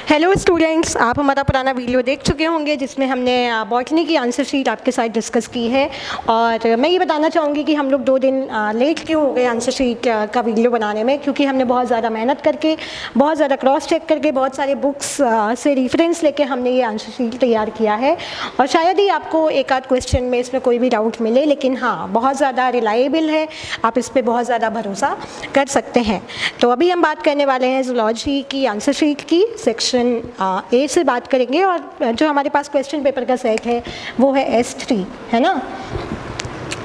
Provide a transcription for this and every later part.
Hello students, आप हमारा पुराना वीडियो देख चुके होंगे जिसमें हमने बॉटनी की आंसर शीट आपके साथ डिस्कस की है। और मैं ये बताना चाहूँगी कि हम लोग 2 दिन लेट क्यों हो गए आंसर शीट का वीडियो बनाने में, क्योंकि हमने बहुत ज़्यादा मेहनत करके, बहुत ज़्यादा क्रॉस चेक करके, बहुत सारे बुक्स से रेफरेंस लेके हमने ये आंसर शीट तैयार किया है। और शायद ही आपको एक आध क्वेश्चन में इसमें कोई भी डाउट मिले, लेकिन हाँ, बहुत ज़्यादा रिलायबल है, आप इस पर बहुत ज़्यादा भरोसा कर सकते हैं। तो अभी हम बात करने वाले हैं ज़ूलॉजी की आंसर शीट की, सेक्शन ए से बात करेंगे। और जो हमारे पास क्वेश्चन पेपर का सेट है वो है S3, है ना।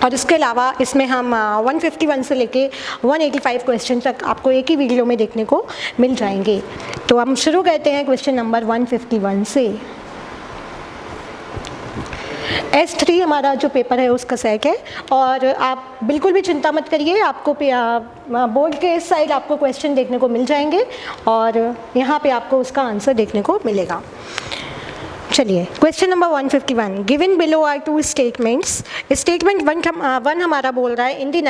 और इसके अलावा इसमें हम 151 से लेके 185 क्वेश्चन तक आपको एक ही वीडियो में देखने को मिल जाएंगे। तो हम शुरू करते हैं क्वेश्चन नंबर 151 से। S3 हमारा जो पेपर है उसका सेट है, और आप बिल्कुल भी चिंता मत करिए, आपको बोर्ड के इस साइड आपको क्वेश्चन देखने को मिल जाएंगे और यहाँ पे आपको उसका आंसर देखने को मिलेगा। चलिए, question number 151, given below are 2 statements. Statement 1 हमारा बोल रहा है इन द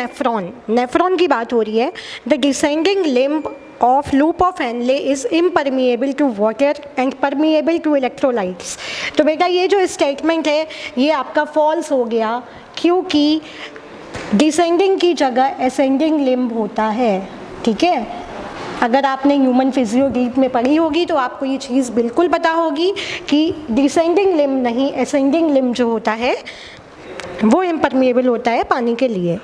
नेफ्रॉन की बात हो रही है, the descending limb of loop of Henle is impermeable to water and permeable to electrolytes। तो बेटा ये जो स्टेटमेंट है ये आपका फॉल्स हो गया, क्योंकि डिसेंडिंग की जगह असेंडिंग लिम्ब होता है। ठीक है, अगर आपने ह्यूमन फिजियो डीप में पढ़ी होगी तो आपको ये चीज़ बिल्कुल पता होगी कि डिसेंडिंग लिम्ब नहीं, असेंडिंग लिम्ब जो होता है वो इम्परमिएबल होता है पानी के लिए।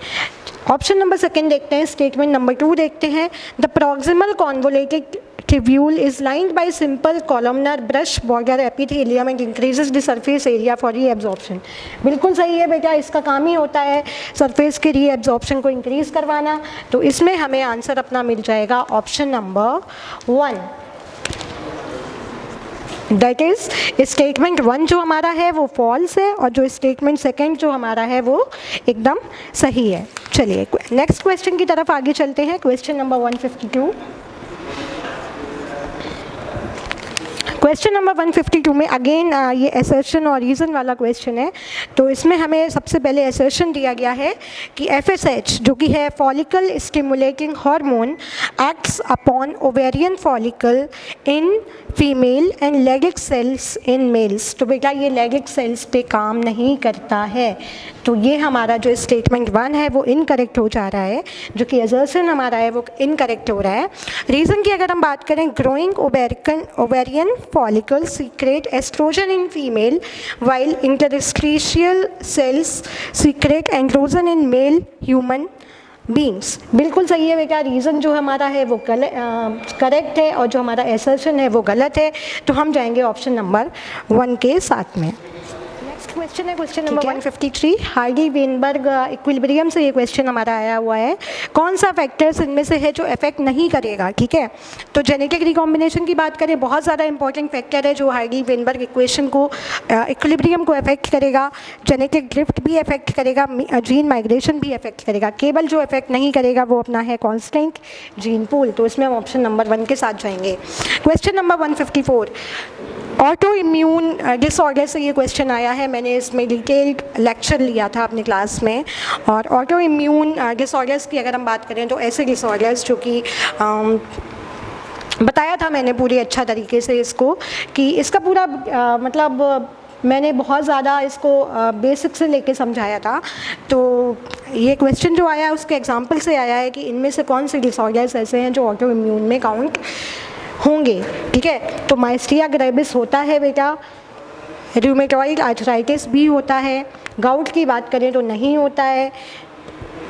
ऑप्शन नंबर 2 देखते हैं, स्टेटमेंट नंबर 2 देखते हैं, the proximal convoluted tubule is lined by simple columnar brush border epithelium and increases the surface area for reabsorption. बिल्कुल सही है बेटा, इसका काम ही होता है सरफेस के रीएब्जॉर्प्शन को इंक्रीज करवाना। तो इसमें हमें आंसर अपना मिल जाएगा option number 1। That is statement 1 जो हमारा है वो फॉल्स है, और जो स्टेटमेंट 2 जो हमारा है वो एकदम सही है। चलिए नेक्स्ट क्वेश्चन की तरफ आगे चलते हैं। Question number 152। क्वेश्चन नंबर 152 में अगेन ये असर्शन और रीज़न वाला क्वेश्चन है। तो इसमें हमें सबसे पहले असर्शन दिया गया है कि FSH जो कि है follicle stimulating hormone acts upon ovarian follicle in female and Leydig cells in males. तो बेटा ये लेगिक सेल्स पे काम नहीं करता है, तो ये हमारा जो स्टेटमेंट 1 है वो इनकरेक्ट हो जा रहा है, जो कि असर्शन हमारा है वो इनकरेक्ट हो रहा है। रीज़न की अगर हम बात करें, growing ovarian follicle secrete estrogen in female while interstitial cells secrete androgen in male human beings. बिल्कुल सही है बेटा, रीज़न जो हमारा है वो करेक्ट है और जो हमारा असर्शन है वो गलत है। तो हम जाएंगे ऑप्शन नंबर 1 के साथ में। क्वेश्चन है question number 153, Hardy Weinberg equilibrium से ये क्वेश्चन हमारा आया हुआ है। कौन सा फैक्टर्स इनमें से है जो इफेक्ट नहीं करेगा? ठीक है, तो जेनेटिक रिकॉम्बिनेशन की बात करें, बहुत ज़्यादा इंपॉर्टेंट फैक्टर है जो हार्डी वेनबर्ग इक्वेशन को, इक्विलिब्रियम को अफेक्ट करेगा। जेनेटिक ड्रिफ्ट भी अफेक्ट करेगा, जीन माइग्रेशन भी अफेक्ट करेगा। केवल जो अफेक्ट नहीं करेगा वो अपना है कॉन्स्टेंट जीन पूल। तो इसमें हम ऑप्शन नंबर 1 के साथ जाएंगे। Question number 154, auto immune disorder से ये क्वेश्चन आया है। मैंने इसमें डिटेल्ड लेक्चर लिया था अपनी क्लास में। और ऑटो इम्यून डिसऑर्डर्स की अगर हम बात करें तो ऐसे डिसऑर्डर्स जो कि बताया था मैंने पूरी अच्छा तरीके से इसको, कि इसका पूरा मतलब मैंने बहुत ज़्यादा इसको बेसिक से लेके समझाया था। तो ये क्वेश्चन जो आया है उसके एग्जाम्पल से आया है कि इनमें से कौन से डिसऑर्डर्स ऐसे हैं जो ऑटो इम्यून में काउंट होंगे। ठीक है, तो माइस्टिया ग्रेविस होता है बेटा, रूमेटॉइड आर्थराइटिस भी होता है, गाउट की बात करें तो नहीं होता है,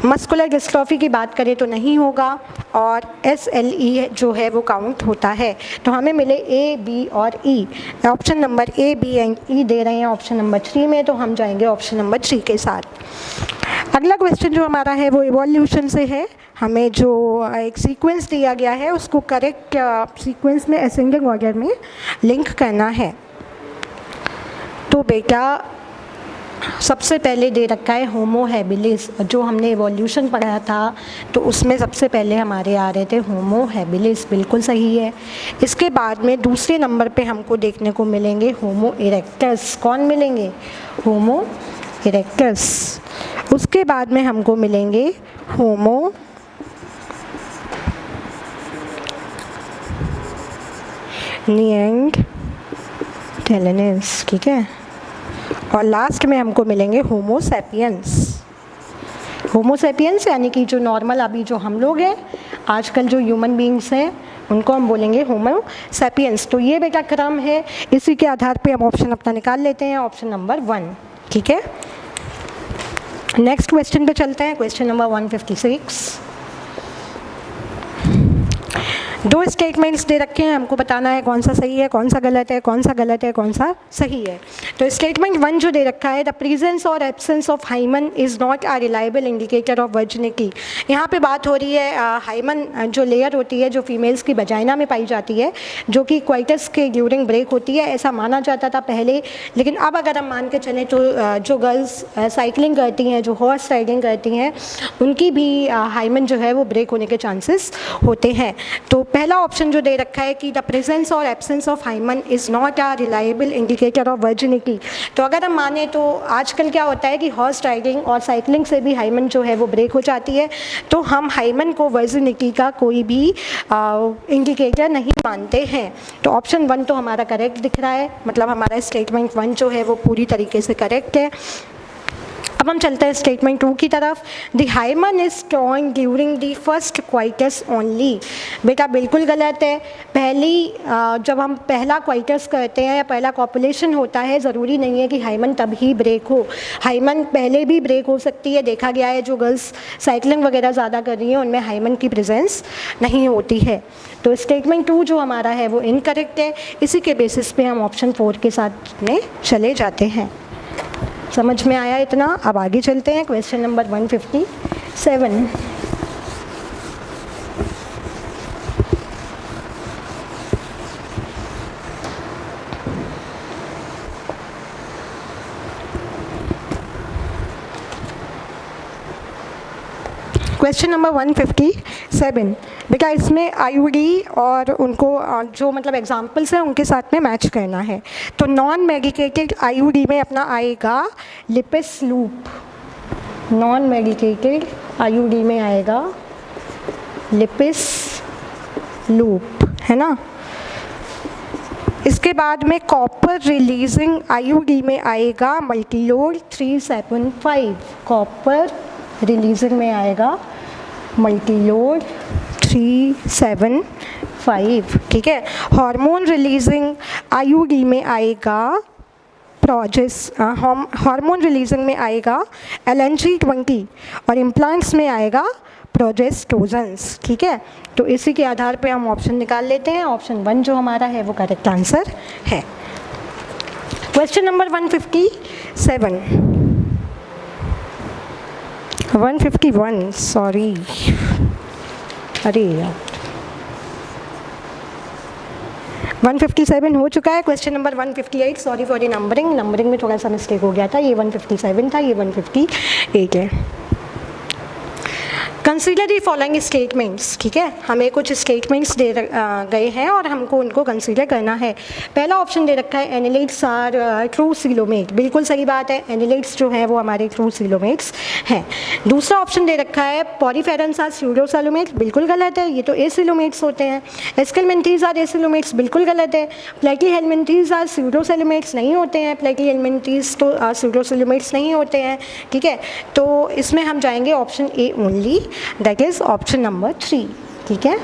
मस्कुलर डिस्ट्रॉफी की बात करें तो नहीं होगा, और SLE जो है वो काउंट होता है। तो हमें मिले A, B और E। Option number A, B and E दे रहे हैं ऑप्शन नंबर 3 में, तो हम जाएंगे ऑप्शन नंबर 3 के साथ। अगला क्वेश्चन जो हमारा है वो इवोल्यूशन से है। हमें जो एक सीक्वेंस दिया गया है उसको करेक्ट सीक्वेंस में असेंडिंग ऑर्डर में लिंक करना है। तो बेटा सबसे पहले दे रखा है होमो हैबिलिस। जो हमने इवोल्यूशन पढ़ा था तो उसमें सबसे पहले हमारे आ रहे थे होमो हैबिलिस, बिल्कुल सही है। इसके बाद में दूसरे नंबर पे हमको देखने को मिलेंगे होमो इरेक्टस। कौन मिलेंगे? होमो इरेक्टस। उसके बाद में हमको मिलेंगे होमो निएंडरथैलेंस, ठीक है। और लास्ट में हमको मिलेंगे होमो सैपियंस। होमो सैपियंस यानी कि जो नॉर्मल अभी जो हम लोग हैं, आजकल जो ह्यूमन बींग्स हैं, उनको हम बोलेंगे होमो सैपियंस। तो ये बेटा क्रम है, इसी के आधार पे हम ऑप्शन अपना निकाल लेते हैं, ऑप्शन नंबर 1, ठीक है। नेक्स्ट क्वेश्चन पे चलते हैं, क्वेश्चन नंबर 156। दो स्टेटमेंट्स दे रखे हैं, हमको बताना है कौन सा सही है, कौन सा गलत है, कौन सा गलत है, कौन सा सही है। तो स्टेटमेंट 1 जो दे रखा है, द प्रेजेंस और absence of hymen is not a reliable indicator of virginity. यहाँ पे बात हो रही है हाइमन जो लेयर होती है, जो फीमेल्स की वजाइना में पाई जाती है, जो कि क्वाइटस के ड्यूरिंग ब्रेक होती है, ऐसा माना जाता था पहले। लेकिन अब अगर हम मान के चलें तो जो गर्ल्स साइकिलिंग करती हैं, जो हॉर्स राइडिंग करती हैं, उनकी भी हाइमन जो है वो ब्रेक होने के चांसेस होते हैं। तो पहला ऑप्शन जो दे रखा है कि द प्रेजेंस और absence of hymen is not a reliable indicator of virginity. तो अगर हम माने तो आजकल क्या होता है कि हॉर्स राइडिंग और साइकिलिंग से भी हाइमन जो है वो ब्रेक हो जाती है, तो हम हाइमन को वर्जिनिटी का कोई भी इंडिकेटर नहीं मानते हैं। तो ऑप्शन 1 तो हमारा करेक्ट दिख रहा है, मतलब हमारा स्टेटमेंट 1 जो है वो पूरी तरीके से करेक्ट है। अब हम चलते हैं स्टेटमेंट 2 की तरफ। The hymen is torn during the first coitus only. बेटा बिल्कुल गलत है। जब हम पहला क्वाइटस करते हैं या पहला कॉपुलेशन होता है, ज़रूरी नहीं है कि हाइमन तब ही ब्रेक हो, हाइमन पहले भी ब्रेक हो सकती है। देखा गया है जो गर्ल्स साइकिलिंग वगैरह ज़्यादा कर रही हैं, उनमें हाइमन की प्रेजेंस नहीं होती है। तो स्टेटमेंट 2 जो हमारा है वो इनकरेक्ट है। इसी के बेसिस पे हम ऑप्शन 4 के साथ में चले जाते हैं। समझ में आया इतना? अब आगे चलते हैं, क्वेश्चन नंबर 157। क्वेश्चन नंबर 157 बेटा, इसमें आईयूडी और उनको जो मतलब एग्जाम्पल्स हैं उनके साथ में मैच करना है। तो नॉन मेडिकेटेड आईयूडी में अपना आएगा Lippes loop, non medicated IUD में आएगा लिपिस लूप, है ना। इसके बाद में कॉपर रिलीजिंग आईयूडी में आएगा मल्टीलोड 375, कॉपर रिलीजिंग में आएगा मल्टीलोड 375, ठीक है। हार्मोन रिलीजिंग आईयूडी में आएगा हार्मोन रिलीजिंग में आएगा LNG20 और इम्प्लांट्स में आएगा प्रोजेस्टोजेंस, ठीक है। तो इसी के आधार पे हम ऑप्शन निकाल लेते हैं। ऑप्शन 1 जो हमारा है वो करेक्ट आंसर है। क्वेश्चन नंबर 151, सॉरी, अरे यार 157 हो चुका है। Question number 158, sorry for the numbering में थोड़ा सा मिस्टेक हो गया था, ये 157 था, ये 158 है। कंसीडर दी फॉलोइंग स्टेटमेंट्स, ठीक है। हमें कुछ स्टेटमेंट्स दे गए हैं और हमको उनको कंसीडर करना है। पहला ऑप्शन दे रखा है एनिलेट्स आर ट्रू सीलोमेट, बिल्कुल सही बात है, एनिलेट्स जो है वो हमारे ट्रू सीलोमेट्स हैं। दूसरा ऑप्शन दे रखा है पॉरीफेरन्स आर स्यूडोसीलोमेट, बिल्कुल गलत है, ये तो एसिलोमेट्स होते हैं। एस्केलमेंटीज आर एसिलोमेट्स, बिल्कुल गलत है। प्लेटीहेलमिंटीज आर स्यूडोसीलोमेट्स, नहीं होते हैं, प्लेटीहेलमिंटीज तो स्यूडोसीलोमेट्स नहीं होते हैं, ठीक है। तो इसमें हम जाएंगे option A only, that is option number 3, ठीक है।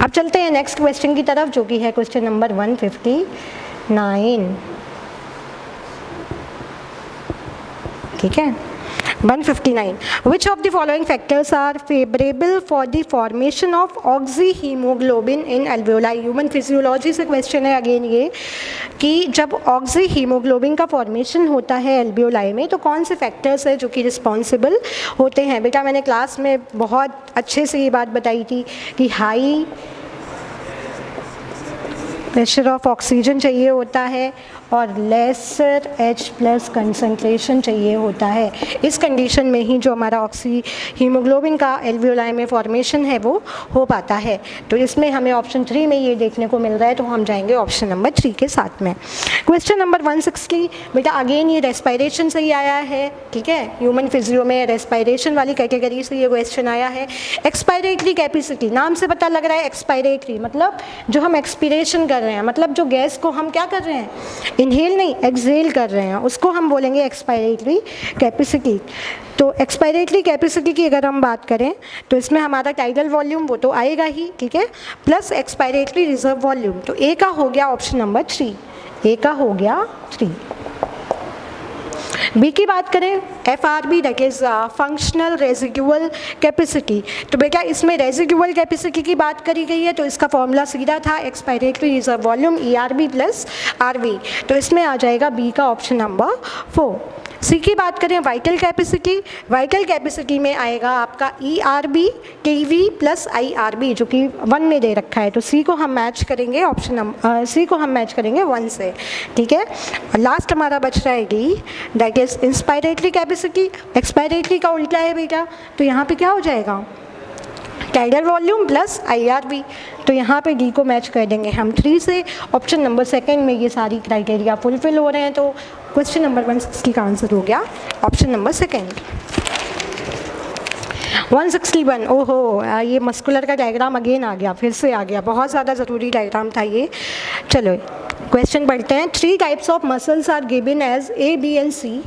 अब चलते हैं नेक्स्ट क्वेश्चन की तरफ, जो कि है क्वेश्चन नंबर 159, ठीक है। 159, which of the following factors are favorable for the formation of oxyhemoglobin in alveoli? Human physiology से क्वेश्चन है अगेन ये, कि जब ऑक्सीहीमोग्लोबिन का फॉर्मेशन होता है एल्वियोलाई में, तो कौन से फैक्टर्स है जो कि रिस्पॉन्सिबल होते हैं। बेटा मैंने क्लास में बहुत अच्छे से ये बात बताई थी कि हाई प्रेशर ऑफ ऑक्सीजन चाहिए होता है और लेसर H प्लस कंसनट्रेशन चाहिए होता है। इस कंडीशन में ही जो हमारा ऑक्सी हीमोग्लोबिन का एल्वियोलाई में फॉर्मेशन है वो हो पाता है। तो इसमें हमें ऑप्शन 3 में ये देखने को मिल रहा है, तो हम जाएंगे ऑप्शन नंबर 3 के साथ में। क्वेश्चन नंबर 160 बेटा अगेन ये रेस्पिरेशन से ही आया है, ठीक है, ह्यूमन फिजियो में रेस्पिरेशन वाली कैटेगरी से ये क्वेश्चन आया है। एक्सपायरेटरी कैपेसिटी, नाम से पता लग रहा है एक्सपायरेटरी मतलब जो हम एक्सपीरेशन कर रहे हैं, मतलब जो गैस को हम क्या कर रहे हैं, इनहेल नहीं एक्सहेल कर रहे हैं, उसको हम बोलेंगे एक्सपायरेटरी कैपेसिटी। तो एक्सपायरेटरी कैपेसिटी की अगर हम बात करें तो इसमें हमारा टाइडल वॉल्यूम वो तो आएगा ही, ठीक है, प्लस एक्सपायरेटरी रिजर्व वॉल्यूम। तो ए का हो गया ऑप्शन नंबर 3, ए का हो गया 3। बी की बात करें FRB that is functional residual capacity. तो बेटा इसमें रेजिडुअल कैपेसिटी की बात करी गई है, तो इसका फॉर्मूला सीधा था expiratory reserve volume ERB plus RV। तो इसमें आ जाएगा बी का ऑप्शन नंबर 4। सी की बात करें वाइटल कैपेसिटी, वाइटल कैपेसिटी में आएगा आपका ERB KV प्लस IRB जो कि 1 में दे रखा है। तो सी को हम मैच करेंगे ऑप्शन नंबर सी को हम मैच करेंगे 1 से, ठीक है। और लास्ट हमारा बच जाएगी that is inspiratory capacity. Expiratory का उल्टा है बेटा, तो यहाँ पे क्या हो जाएगा टाइडल वॉल्यूम प्लस IRB। तो यहाँ पे डी को मैच कर देंगे हम 3 से। ऑप्शन नंबर 2 में ये सारी क्राइटेरिया फुलफिल हो रहे हैं, तो क्वेश्चन नंबर 160 का आंसर हो गया ऑप्शन नंबर 2। 161 ओहो ये मस्कुलर का डायग्राम अगेन आ गया, फिर से आ गया, बहुत ज़्यादा ज़रूरी डायग्राम था ये। चलो क्वेश्चन पढ़ते हैं। 3 types of muscles are given as A, B and C।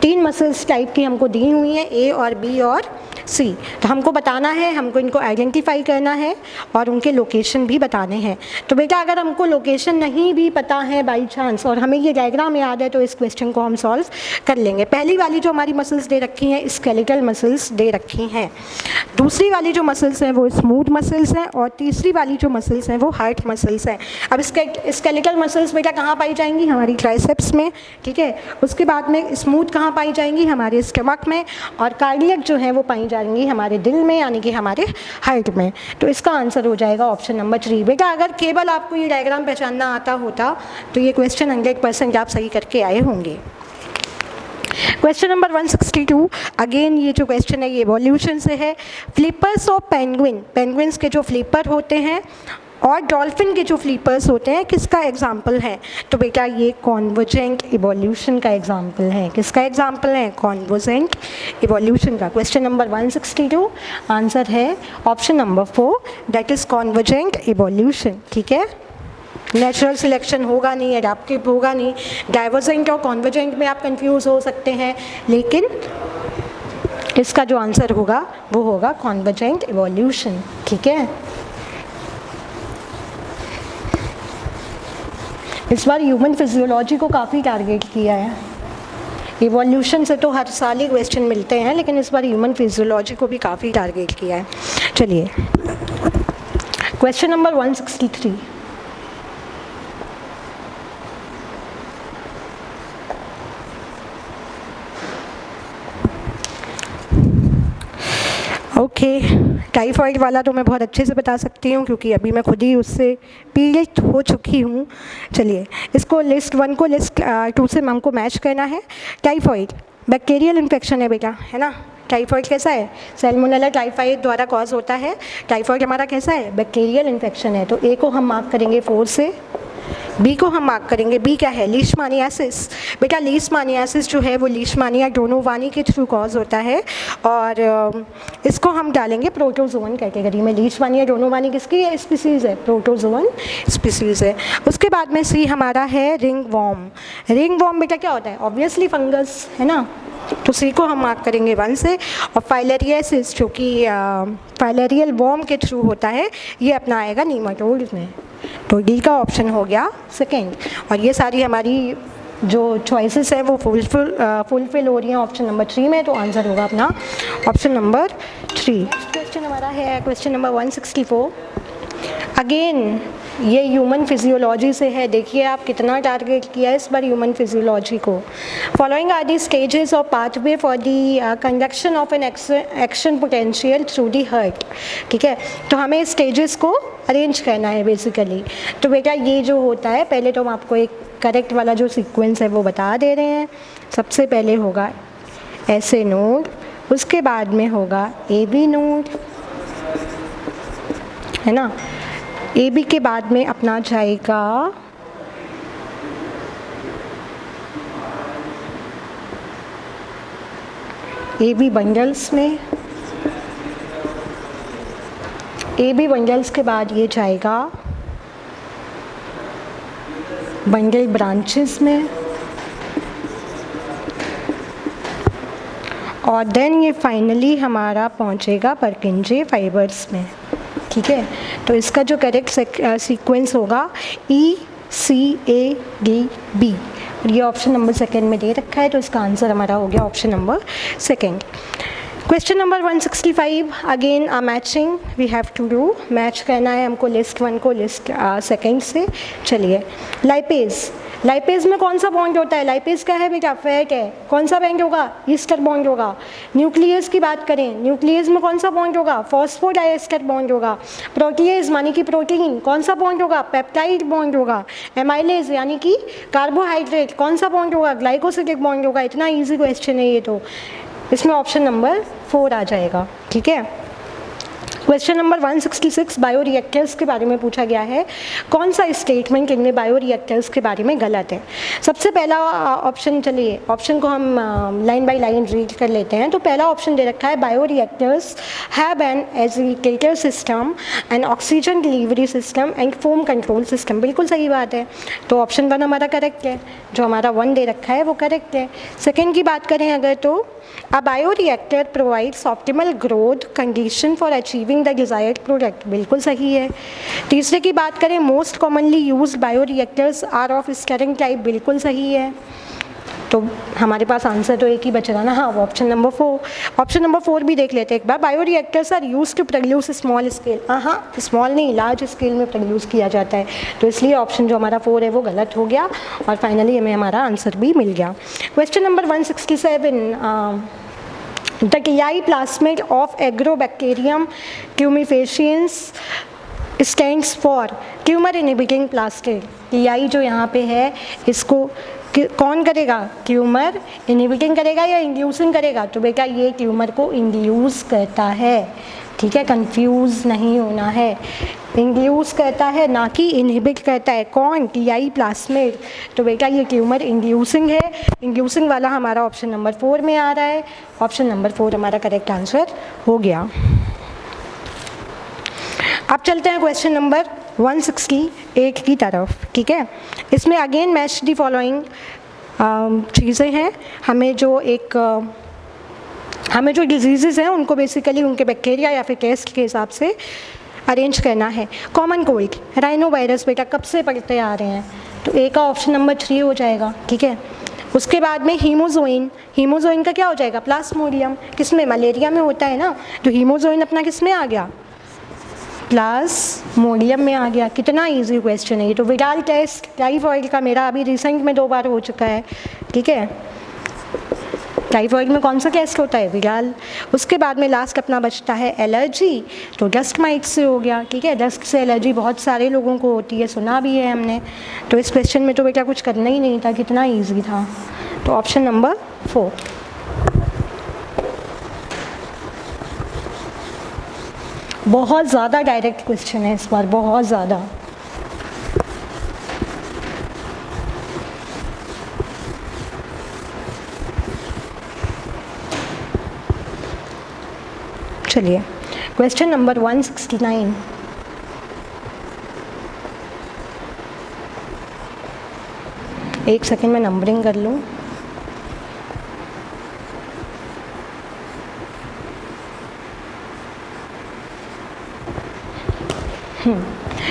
3 muscles type की हमको दी हुई हैं, A और B और C। तो हमको बताना है, हमको इनको आइडेंटिफाई करना है और उनके लोकेशन भी बताने हैं। तो बेटा अगर हमको लोकेशन नहीं भी पता है बाई चांस और हमें ये डायग्राम याद है तो इस क्वेश्चन को हम सॉल्व कर लेंगे। पहली वाली जो हमारी मसल्स दे रखी हैं स्केलेटल मसल्स दे रखी हैं, दूसरी वाली जो मसल्स हैं वो स्मूथ मसल्स हैं और तीसरी वाली जो मसल्स हैं वो हार्ट मसल्स हैं। अब स्केलेटल मसल्स बेटा कहाँ पाई जाएंगी, हमारी ट्राइसेप्स में, ठीक है। उसके बाद में स्मूथ कहाँ पाई जाएंगी, हमारे स्टमक में, और कार्डियक जो है वो पाई जाएंगी हमारे दिल में यानी कि हमारे हार्ट में। तो इसका आंसर हो जाएगा ऑप्शन नंबर 3। बेटा अगर केवल आपको ये डायग्राम पहचानना आता होता तो ये क्वेश्चन 100% आप सही करके आए होंगे। क्वेश्चन नंबर 162 अगेन ये जो क्वेश्चन है ये इवोल्यूशन से है। फ्लिपर्स ऑफ पेंगुइन, पेंगुइन्स के जो फ्लिपर होते हैं और डॉल्फिन के जो फ्लिपर्स होते हैं किसका एग्जाम्पल है, तो बेटा ये कॉन्वर्जेंट इवोल्यूशन का एग्जाम्पल है। किसका एग्जाम्पल है, कॉन्वर्जेंट इवोल्यूशन का। क्वेश्चन नंबर 162 आंसर है option number 4 that is convergent evolution, ठीक है। नेचुरल सिलेक्शन होगा नहीं, एडाप्टिव होगा नहीं, डाइवर्जेंट और कॉन्वर्जेंट में आप कंफ्यूज हो सकते हैं, लेकिन इसका जो आंसर होगा वो होगा कॉन्वर्जेंट इवोल्यूशन, ठीक है। इस बार ह्यूमन फिजियोलॉजी को काफ़ी टारगेट किया है। इवोल्यूशन से तो हर साल ही क्वेश्चन मिलते हैं, लेकिन इस बार ह्यूमन फिजियोलॉजी को भी काफ़ी टारगेट किया है। चलिए क्वेश्चन नंबर 163 ओके टाइफाइड वाला तो मैं बहुत अच्छे से बता सकती हूँ क्योंकि अभी मैं खुद ही उससे पीड़ित हो चुकी हूँ। चलिए इसको लिस्ट 1 को लिस्ट 2 से हमको मैच करना है। टाइफाइड बैक्टीरियल इन्फेक्शन है बेटा, है ना। टाइफाइड कैसा है, सैल्मोनेला टाइफाइड द्वारा कॉज होता है। टाइफाइड हमारा कैसा है, बैक्टीरियल इन्फेक्शन है। तो ए को हम मार्क करेंगे 4 से, बी को हम मार्क करेंगे, बी क्या है, लीशमानियासिस। बेटा लीशमानियासिस जो है वो लीशमानिया डोनोवानी के थ्रू कॉज होता है और इसको हम डालेंगे प्रोटोजोअन कैटेगरी में। लीशमानिया डोनोवानी किसकी स्पीसीज़ है, प्रोटोजोअन स्पीसीज़ है। उसके बाद में सी हमारा है रिंग वॉर्म। रिंग वॉर्म बेटा क्या होता है, ऑब्वियसली फंगस, है ना। तो सी को हम मार्क करेंगे 1 से। और फाइलेरियासिस जो कि फाइलेरियल वॉर्म के थ्रू होता है, ये अपना आएगा नीमाटोड में। तो डी का ऑप्शन हो गया 2nd। और ये सारी हमारी जो चॉइसेस है वो फुलफिल हो रही हैं ऑप्शन नंबर 3 में। तो आंसर होगा अपना ऑप्शन नंबर 3। क्वेश्चन हमारा है क्वेश्चन नंबर 164। अगेन ये ह्यूमन फिजियोलॉजी से है। देखिए आप कितना टारगेट किया है इस बार ह्यूमन फिजियोलॉजी को। Following are the stages of pathway for the conduction of an action potential through the heart, ठीक है। तो हमें स्टेजेस को अरेंज करना है बेसिकली। तो बेटा ये जो होता है, पहले तो हम आपको एक करेक्ट वाला जो सीक्वेंस है वो बता दे रहे हैं। सबसे पहले होगा ऐसे नोड, उसके बाद में होगा ए बी नोड, है ना। ए बी के बाद में अपना जाएगा ए बी बंडल्स में, ए बी बंडल्स के बाद ये जाएगा बंडल ब्रांचेस में, और देन ये फाइनली हमारा पहुंचेगा परकिंजे फाइबर्स में, ठीक है। तो इसका जो करेक्ट सीक्वेंस होगा ई सी ए डी बी, ये ऑप्शन नंबर सेकेंड में दे रखा है, तो इसका आंसर हमारा हो गया option number second. Question number 165, again matching we have to do, match करना है हमको लिस्ट वन को लिस्ट सेकेंड से। चलिए, लाइपेज, लाइपेज में कौन सा बॉन्ड होता है? लाइपेज का है बेटा फैट है, कौन सा बॉन्ड होगा? ईस्टर बॉन्ड होगा। न्यूक्लियस की बात करें, न्यूक्लियस में कौन सा बॉन्ड होगा? फॉस्फोडाइएस्टर बॉन्ड होगा। प्रोटीएज मानी कि प्रोटीन, कौन सा बॉन्ड होगा? पेप्टाइड बॉन्ड होगा। एमाइलेज यानी कि कार्बोहाइड्रेट, कौन सा बॉन्ड होगा? ग्लाइकोसिडिक बॉन्ड होगा। इतना ईजी क्वेश्चन है ये, तो इसमें ऑप्शन नंबर 4 आ जाएगा, ठीक है। क्वेश्चन नंबर 166, बायोरिएक्टर्स के बारे में पूछा गया है। कौन सा स्टेटमेंट इनमें बायोरिएक्टर्स के बारे में गलत है? सबसे पहला ऑप्शन, चलिए ऑप्शन को हम लाइन बाय लाइन रीड कर लेते हैं। तो पहला ऑप्शन दे रखा है, bioreactors have an agitator system and oxygen delivery system and foam control system. बिल्कुल सही बात है, तो ऑप्शन 1 हमारा करेक्ट है, जो हमारा 1 दे रखा है वो करेक्ट है। सेकेंड की बात करें अगर, तो A bioreactor provides optimal growth condition for achieving the desired product, बिल्कुल सही है। तीसरे की बात करें, most commonly used bioreactors are of stirring type, बिल्कुल सही है। तो हमारे पास आंसर तो एक ही बच रहा ना, हाँ, ऑप्शन नंबर 4। ऑप्शन नंबर 4 भी देख लेते हैं एक बार। Bioreactors are use to produce small scale, हाँ स्मॉल नहीं लार्ज स्केल में प्रोड्यूस किया जाता है, तो इसलिए ऑप्शन जो हमारा 4 है वो गलत हो गया, और फाइनली हमें हमारा आंसर भी मिल गया। क्वेश्चन नंबर 167, द कियाई plasmid of Agrobacterium tumefaciens stands for tumour inhibiting plastid. कियाई जो यहाँ पे है, इसको कौन करेगा? ट्यूमर इनहिबिटिंग करेगा या इंड्यूसिंग करेगा? तो बेटा ये ट्यूमर को इंड्यूस करता है, ठीक है, कंफ्यूज नहीं होना है। इंड्यूस करता है ना कि इनहिबिट करता है। कौन? कियाई प्लास्मिड। तो बेटा ये ट्यूमर इंड्यूसिंग है, इंड्यूसिंग वाला हमारा ऑप्शन नंबर 4 में आ रहा है। ऑप्शन नंबर 4 हमारा करेक्ट आंसर हो गया। अब चलते हैं क्वेश्चन नंबर 168 की तरफ, ठीक है। इसमें अगेन मैच दी फॉलोइंग चीज़ें हैं। हमें जो डिजीज़ हैं उनको बेसिकली उनके बैक्टीरिया या फिर टेस्ट के हिसाब से अरेंज करना है। कॉमन कोल्ड, राइनो वायरस बेटा कब से पढ़ते आ रहे हैं, तो ए का ऑप्शन नंबर 3 हो जाएगा, ठीक है। उसके बाद में हीमोजोइन, हीमोजोइन का क्या हो जाएगा? प्लाज्मोडियम। किसमें? मलेरिया में होता है ना, तो हीमोजोइन अपना किस में आ गया? प्लाज्मोडियम में आ गया। कितना इजी क्वेश्चन है ये। तो विराल टेस्ट टाइफॉइड का मेरा अभी रिसेंट में 2 बार हो चुका है, ठीक है। टाइफॉइड में कौन सा टेस्ट होता है? विराल। उसके बाद में लास्ट अपना बचता है एलर्जी, तो डस्ट माइट से हो गया, ठीक है। डस्ट से एलर्जी बहुत सारे लोगों को होती है, सुना भी है हमने। तो इस क्वेश्चन में तो बेटा कुछ करना ही नहीं था, कितना ईजी था। तो ऑप्शन नंबर 4। बहुत ज़्यादा डायरेक्ट क्वेश्चन है इस बार, बहुत ज़्यादा। चलिए, क्वेश्चन नंबर 169, एक सेकेंड में नंबरिंग कर लूँ।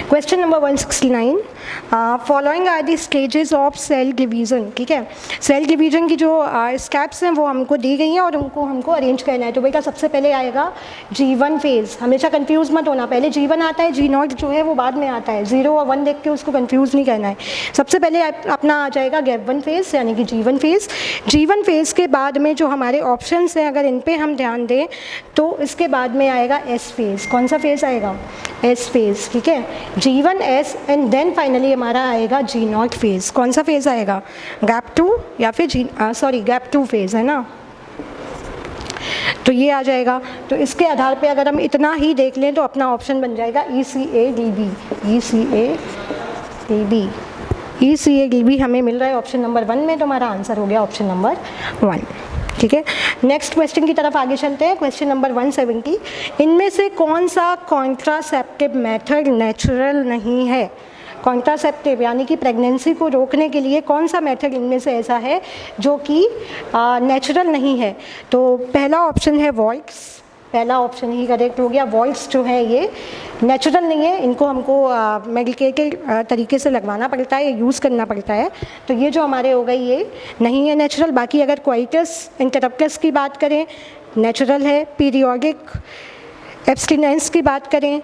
Question number 169, following are the stages of cell division, ठीक है। सेल डिवीज़न की जो स्टेप्स हैं वो हमको दी गई हैं और उनको हमको अरेंज करना है। तो बेटा सबसे पहले आएगा G1 फेज़, हमेशा कंफ्यूज मत होना, पहले G1 आता है, G0 जो है वो बाद में आता है, 0 और 1 देख के उसको कंफ्यूज नहीं करना है। सबसे पहले अपना आ जाएगा गैप 1 फेज़ यानी कि G1 फेज़। G1 फेज़ के बाद में जो हमारे ऑप्शंस हैं अगर इन पे हम ध्यान दें तो इसके बाद में आएगा S फेज़। कौन सा फेज़ आएगा? S फेज़, ठीक है। G1 S and then finally हमारा आएगा G0 फेज़। कौन सा फेज़ आएगा? गैप 2 या फिर गैप 2 फेज़ है ना, तो ये आ जाएगा। तो इसके आधार पे अगर हम इतना ही देख लें तो अपना ऑप्शन बन जाएगा ECADB। ECADB हमें मिल रहा है ऑप्शन नंबर 1 में, तो हमारा आंसर हो गया ऑप्शन नंबर 1, ठीक है। नेक्स्ट क्वेश्चन की तरफ आगे चलते हैं। क्वेश्चन नंबर 170, इनमें से कौन सा कॉन्ट्रासेप्टिव मेथड नेचुरल नहीं है? कॉन्ट्रासेप्टिव यानी कि प्रेगनेंसी को रोकने के लिए कौन सा मेथड इनमें से ऐसा है जो कि नेचुरल नहीं है? तो पहला ऑप्शन है वॉल्ट्स, पहला ऑप्शन ही करेक्ट हो गया। वॉल्ट्स जो है ये नेचुरल नहीं है, इनको हमको मेडिकेटेड तरीके से लगवाना पड़ता है, यूज़ करना पड़ता है। तो ये जो हमारे हो गई ये नहीं है नेचुरल। बाकी अगर कोइटस इंटरप्टस की बात करें नेचुरल है, पीरियोडिक एब्स्टिनेंस की बात करें,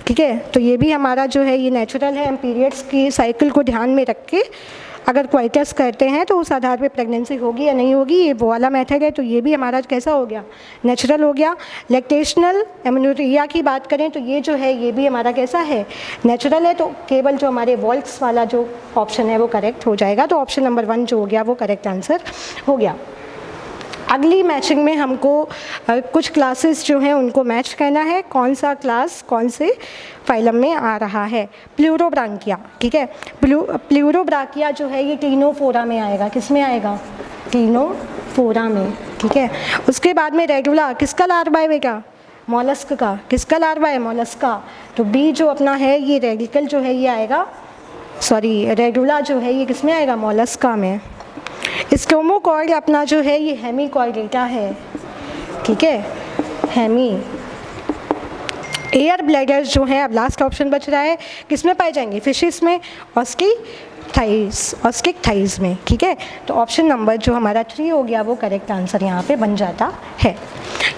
ठीक है, तो ये भी हमारा जो है ये नेचुरल है। हम पीरियड्स की साइकिल को ध्यान में रख के अगर क्वाइटस करते हैं तो उस आधार पे प्रेगनेंसी होगी या नहीं होगी, ये वो वाला मेथड है। तो ये भी हमारा कैसा हो गया? नेचुरल हो गया। लैक्टेशनल एमेनोरिया की बात करें तो ये जो है ये भी हमारा कैसा है? नेचुरल है। तो केवल जो हमारे वॉल्ट्स वाला जो ऑप्शन है वो करेक्ट हो जाएगा। तो ऑप्शन नंबर 1 जो हो गया वो करेक्ट आंसर हो गया। अगली मैचिंग में हमको कुछ क्लासेस जो हैं उनको मैच करना है, कौन सा क्लास कौन से फाइलम में आ रहा है। प्लूरोब्रांकिया, ठीक है। प्लूरोब्रांकिया जो है ये क्लिनोफोरा में आएगा। किस में आएगा? क्लिनोफोरा में, ठीक है। उसके बाद में रेगुला, किसका लार्वा है बेटा? मॉलस्क का। किसका लार्वा है? मॉलस्क का। तो बी जो अपना है ये रेडिकल जो है ये आएगा, रेगुला जो है ये किस में आएगा? मॉलस्का में। स्टोमोकॉर्ड अपना जो है ये हेमीकॉर्डेटा है, ठीक है, हेमी। एयर ब्लैडर्स जो हैं, अब लास्ट ऑप्शन बच रहा है, किस में पाए जाएंगे? फिशेस में, ऑस्टिक थाइस में, ठीक है। तो ऑप्शन नंबर जो हमारा 3 हो गया वो करेक्ट आंसर यहाँ पे बन जाता है।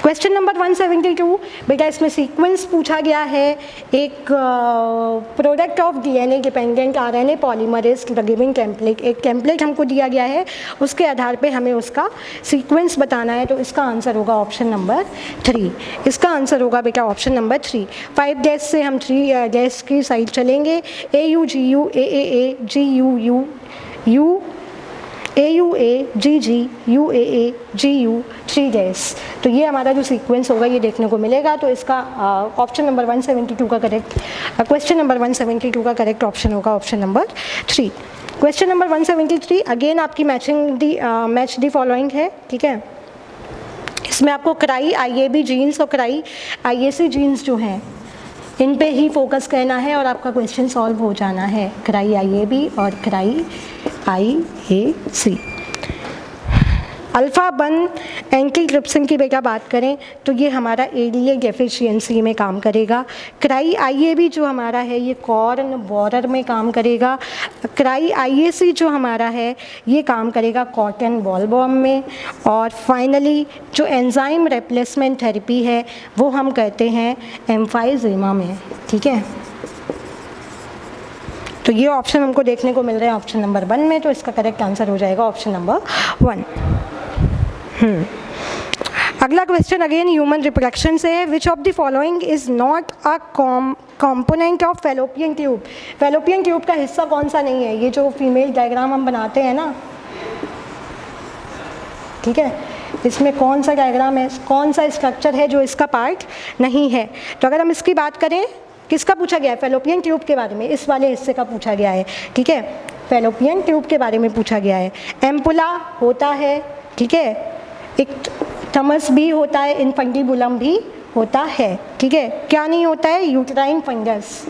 क्वेश्चन नंबर 172 बेटा इसमें सीक्वेंस पूछा गया है, एक product of DNA dependent RNA polymerase giving template, एक टेम्पलेट हमको दिया गया है, उसके आधार पे हमें उसका सीक्वेंस बताना है। तो इसका आंसर होगा ऑप्शन नंबर 3। इसका आंसर होगा बेटा ऑप्शन नंबर 3। 5 डैश से हम 3 डैश की साइड चलेंगे, AUGU AAA GUU U AUA GG UAA GU 3 dash. तो ये हमारा जो सीक्वेंस होगा ये देखने को मिलेगा। तो इसका ऑप्शन नंबर 172 का करेक्ट, क्वेश्चन नंबर 172 का करेक्ट ऑप्शन होगा option number 3। Question number 173 again आपकी मैच दी फॉलोइंग है, ठीक है। इसमें आपको क्राई IAB जीन्स और क्राई IAC जीन्स जो हैं इन पे ही फोकस करना है और आपका क्वेश्चन सॉल्व हो जाना है। क्राई IAB और क्राई IAC। अल्फ़ा 1 एंटीट्रिप्सिन की बेटा बात करें तो ये हमारा ADA डेफिशिएंसी में काम करेगा। क्राई IAB जो हमारा है ये कॉर्न बोरर में काम करेगा। क्राई IAC जो हमारा है ये काम करेगा कॉटन बॉलबॉम में। और फाइनली जो एंजाइम रिप्लेसमेंट थेरेपी है वो हम करते हैं एम्फाइजेमा में, ठीक है। तो ये ऑप्शन हमको देखने को मिल रहे हैं ऑप्शन नंबर 1 में। तो इसका करेक्ट आंसर हो जाएगा ऑप्शन नंबर 1। अगला क्वेश्चन अगेन ह्यूमन रिप्रोडक्शन से है। Which of the following is not a component of fallopian tube? Fallopian tube का हिस्सा कौन सा नहीं है? ये जो फीमेल डायग्राम हम बनाते हैं ना, ठीक है, इसमें कौन सा डायग्राम है, कौन सा स्ट्रक्चर है जो इसका पार्ट नहीं है? तो अगर हम इसकी बात करें, किसका पूछा गया है? फैलोपियन ट्यूब के बारे में, इस वाले हिस्से का पूछा गया है, ठीक है। फैलोपियन ट्यूब के बारे में पूछा गया है। एम्पुला होता है, ठीक है, एक थमस भी होता है, इनफंडिबुलम भी होता है, ठीक है। क्या नहीं होता है? Uterine fungus.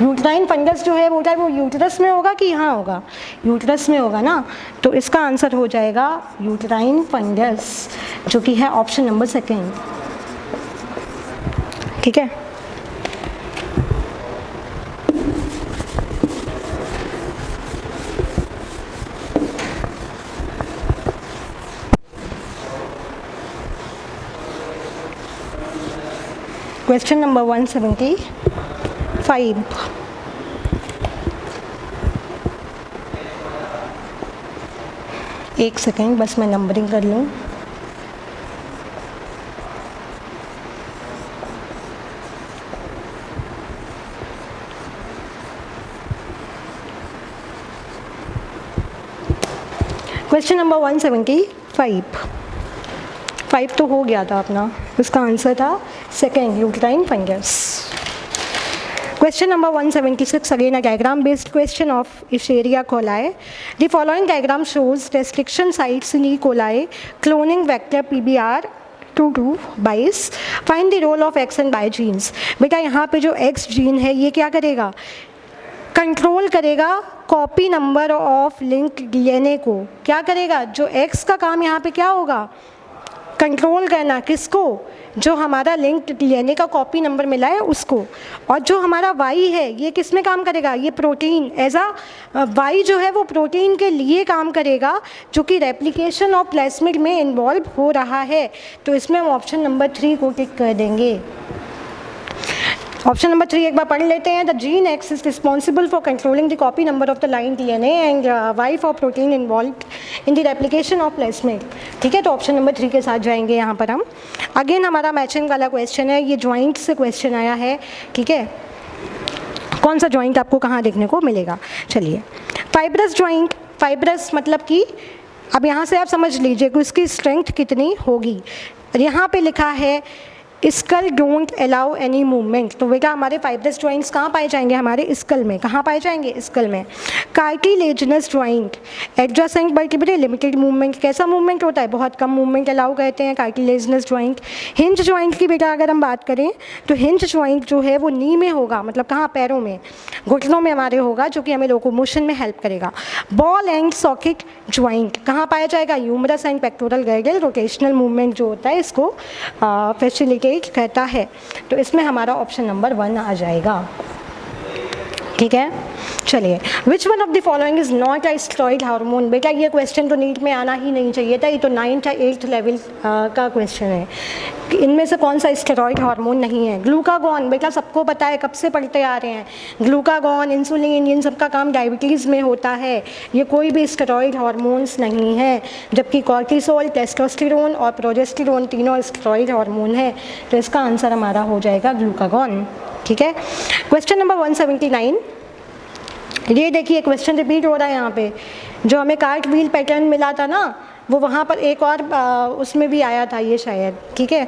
यूट्राइन फंगस जो है वो यूट्रस में होगा कि यहाँ होगा? यूट्रस में होगा ना। तो इसका आंसर हो जाएगा यूट्राइन फंगस जो कि है ऑप्शन नंबर 2, ठीक है। Question number 175। एक सेकेंड, बस मैं नंबरिंग कर लूँ। क्वेश्चन नंबर 175, 5 तो हो गया था अपना, उसका आंसर था second, uterine fungus. Question number 176, again a diagram based question of Escherichia coli. The following diagram shows restriction sites in E. coli, cloning vector PBR2222. Find the role of X and Y genes. बेटा यहाँ पे जो X gene है ये क्या करेगा, control करेगा copy number of link DNA को। क्या करेगा, जो X का काम यहाँ पे क्या होगा, कंट्रोल करना, किसको, जो हमारा लिंक्ड डीएनए का कॉपी नंबर मिला है उसको। और जो हमारा वाई है ये किस में काम करेगा, ये प्रोटीन एज अ वाई जो है वो प्रोटीन के लिए काम करेगा जो कि रेप्लिकेशन ऑफ प्लाज्मिड में इन्वॉल्व हो रहा है। तो इसमें हम ऑप्शन नंबर 3 को टिक कर देंगे। ऑप्शन नंबर 3 एक बार पढ़ लेते हैं। The gene X is responsible for controlling the copy number of the line DNA and Y for protein involve in the replication of plasmid. ठीक है, तो ऑप्शन नंबर 3 के साथ जाएंगे यहाँ पर हम। अगेन हमारा मैचिंग वाला क्वेश्चन है, ये ज्वाइंट से क्वेश्चन आया है। ठीक है, कौन सा ज्वाइंट आपको कहाँ देखने को मिलेगा, चलिए। फाइब्रस ज्वाइंट, फाइब्रस मतलब कि अब यहाँ से आप समझ लीजिए कि उसकी स्ट्रेंथ कितनी होगी। यहाँ पे लिखा है skull don't allow any movement, तो बेटा हमारे फाइब्रस ज्वाइंट्स कहाँ पाए जाएंगे, हमारे स्कल में। कहाँ पाए जाएंगे, स्कल में। Cartilaginous joint, adjacent vertebrae limited movement, कैसा मूवमेंट होता है, बहुत कम मूवमेंट अलाउ करते हैं कार्टिलेजिनस ज्वाइंट। हिंज ज्वाइंट की बेटा अगर हम बात करें तो हिंज ज्वाइंट जो है वो नी में होगा, मतलब कहाँ, पैरों में, घुटनों में हमारे होगा, जो कि हमें लोकोमोशन में हेल्प करेगा। बॉल एंड सॉकेट ज्वाइंट कहाँ पाया जाएगा, humerus and pectoral girdle, rotational movement जो होता है इसको फैसिलिटेट कहता है। तो इसमें हमारा ऑप्शन नंबर 1 आ जाएगा। ठीक है, चलिए। Which one of the following is not a steroid hormone, बेटा ये क्वेश्चन तो नीट में आना ही नहीं चाहिए था, ये तो 9th या 8th लेवल का क्वेश्चन है। इनमें से कौन सा स्टेरॉइड हार्मोन नहीं है। ग्लूकागॉन, बेटा सबको पता है, कब से पढ़ते आ रहे हैं। ग्लूकागॉन, इंसुलिन, इन सब का काम डायबिटीज़ में होता है, ये कोई भी स्टेरॉइड हार्मोन्स नहीं है। जबकि कॉर्टिसोल, टेस्टोस्टेरोन और प्रोजेस्टेरोन तीनों स्टेरॉइड हार्मोन है। तो इसका आंसर हमारा हो जाएगा ग्लूकागॉन। ठीक है, क्वेश्चन नंबर 179, ये देखिए क्वेश्चन रिपीट हो रहा है यहाँ पे। जो हमें कार्ट व्हील पैटर्न मिला था ना, वो वहाँ पर एक और उसमें भी आया था ये शायद। ठीक है,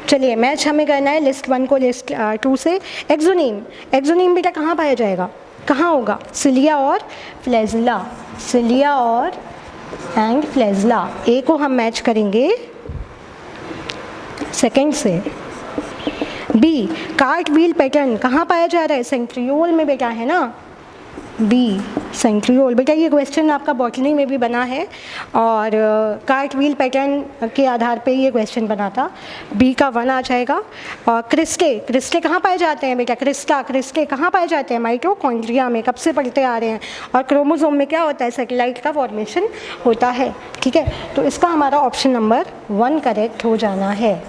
चलिए मैच हमें करना है लिस्ट 1 को लिस्ट 2 से। एक्सोनीम, एक्सोनीम बेटा कहाँ पाया जाएगा, कहाँ होगा, सिलिया और फ्लैजिला, सिलिया और एंड फ्लैजिला। ए को हम मैच करेंगे सेकेंड से। बी, कार्ट व्हील पैटर्न कहाँ पाया जा रहा है, सेंट्रियोल में बेटा, है ना, बी सेंट्रियोल। बेटा ये क्वेश्चन आपका बॉटनी में भी बना है और कार्ट व्हील पैटर्न के आधार पे ये क्वेश्चन बना था। बी का 1 आ जाएगा। और क्रिस्टे, क्रिस्टे कहाँ पाए जाते हैं बेटा, क्रिस्टा, क्रिस्टे कहाँ पाए जाते हैं, माइटोकॉन्ड्रिया में, कब से पढ़ते आ रहे हैं। और क्रोमोसोम में क्या होता है, सैटेलाइट का फॉर्मेशन होता है। ठीक है, तो इसका हमारा ऑप्शन नंबर 1 करेक्ट हो जाना है।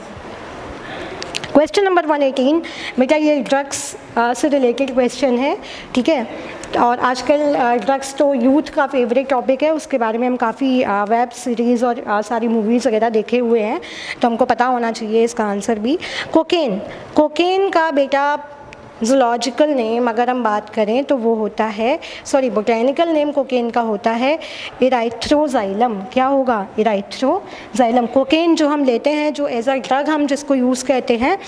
क्वेश्चन नंबर 118, बेटा ये ड्रग्स से रिलेटेड क्वेश्चन है। ठीक है, और आजकल ड्रग्स तो यूथ का फेवरेट टॉपिक है, उसके बारे में हम काफ़ी वेब सीरीज़ और सारी मूवीज़ वगैरह देखे हुए हैं, तो हमको पता होना चाहिए इसका आंसर भी। कोकेन, कोकेन का बेटा ज़ूलॉजिकल नेम अगर हम बात करें तो वो होता है, सॉरी बोटैनिकल नेम कोकेन का होता है इराइथ्रोजाइलम। क्या होगा, इराइथ्रोजाइलम। कोकेन जो हम लेते हैं, जो एज अ ड्रग हम जिसको यूज़ करते हैं,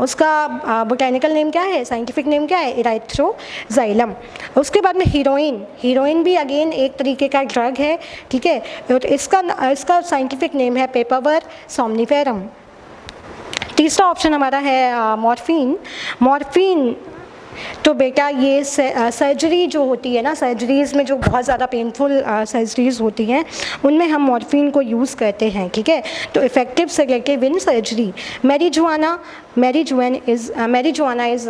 उसका बोटैनिकल नेम क्या है, साइंटिफिक नेम क्या है, इराइथ्रोजाइलम। उसके बाद में हीरोइन, हीरोइन भी अगेन एक तरीके का ड्रग है। ठीक है, और इसका साइंटिफिक नेम है पेपावर सोमनिफेरम। तीसरा ऑप्शन हमारा है मॉर्फिन। मॉर्फिन तो बेटा ये सर्जरी जो होती है ना, सर्जरीज़ में जो बहुत ज़्यादा पेनफुल सर्जरीज़ होती हैं उनमें हम मॉर्फिन को यूज़ करते हैं। ठीक है, तो effective sedative in surgery. Marijuana, marijuana is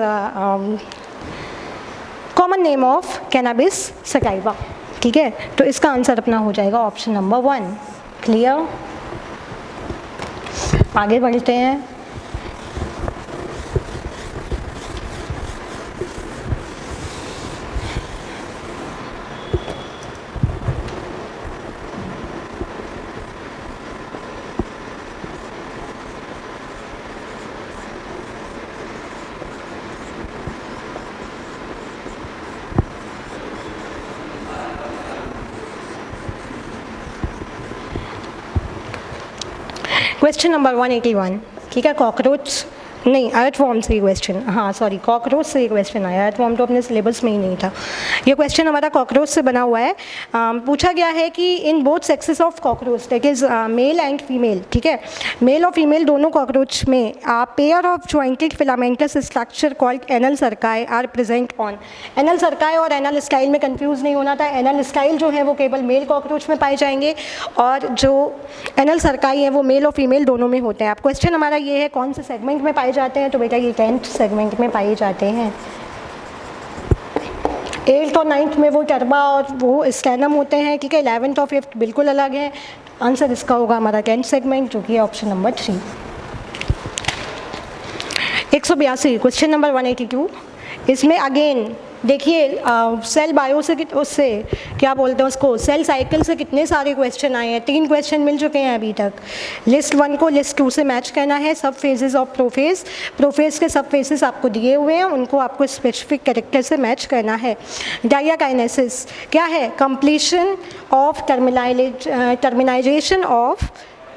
common name of cannabis sativa. ठीक है, तो इसका आंसर अपना हो जाएगा ऑप्शन नंबर 1। क्लियर, आगे बढ़ते हैं। क्वेश्चन नंबर 181, ठीक है, कॉकरोच नहीं, अर्थवॉर्म से ये क्वेश्चन, हाँ सॉरी, कॉकरोच से ये क्वेश्चन आया, अर्थवॉर्म तो अपने सिलेबस में ही नहीं था। ये क्वेश्चन हमारा कॉकरोच से बना हुआ है। पूछा गया है कि in both sexes of cockroach, that is male and female, ठीक है, मेल और फीमेल दोनों कॉकरोच में pair of jointed filamentous structure called anal cerci are present on. Anal cerci और एनल स्टाइल में कंफ्यूज नहीं होना था। एनल स्टाइल जो है वो केवल मेल कॉकरोच में पाए जाएंगे और जो एनल सर्काई है वो मेल और फीमेल दोनों में होते हैं। अब क्वेश्चन हमारा ये है कौन से सेगमेंट में पाए जाते हैं, तो बेटा ये 10th सेगमेंट में पाए जाते हैं। 8th और 9th में वो टर्बा और वो स्टेनम होते हैं, ठीक है। 11th और 5th बिल्कुल अलग है। आंसर इसका होगा हमारा 10th सेगमेंट, जो कि है ऑप्शन नंबर 3। 182 क्वेश्चन नंबर 182, इसमें अगेन देखिए सेल बायो से उससे क्या बोलते हैं उसको, सेल साइकिल से कितने सारे क्वेश्चन आए हैं। 3 क्वेश्चन मिल चुके हैं अभी तक। लिस्ट 1 को लिस्ट 2 से मैच करना है। सब फेजेस ऑफ प्रोफेज, प्रोफेज के सब फेजेस आपको दिए हुए हैं, उनको आपको स्पेसिफिक कैरेक्टर से मैच करना है। डायकाइनेसिस क्या है, कंप्लीशन ऑफ टर्मिनाइजेशन ऑफ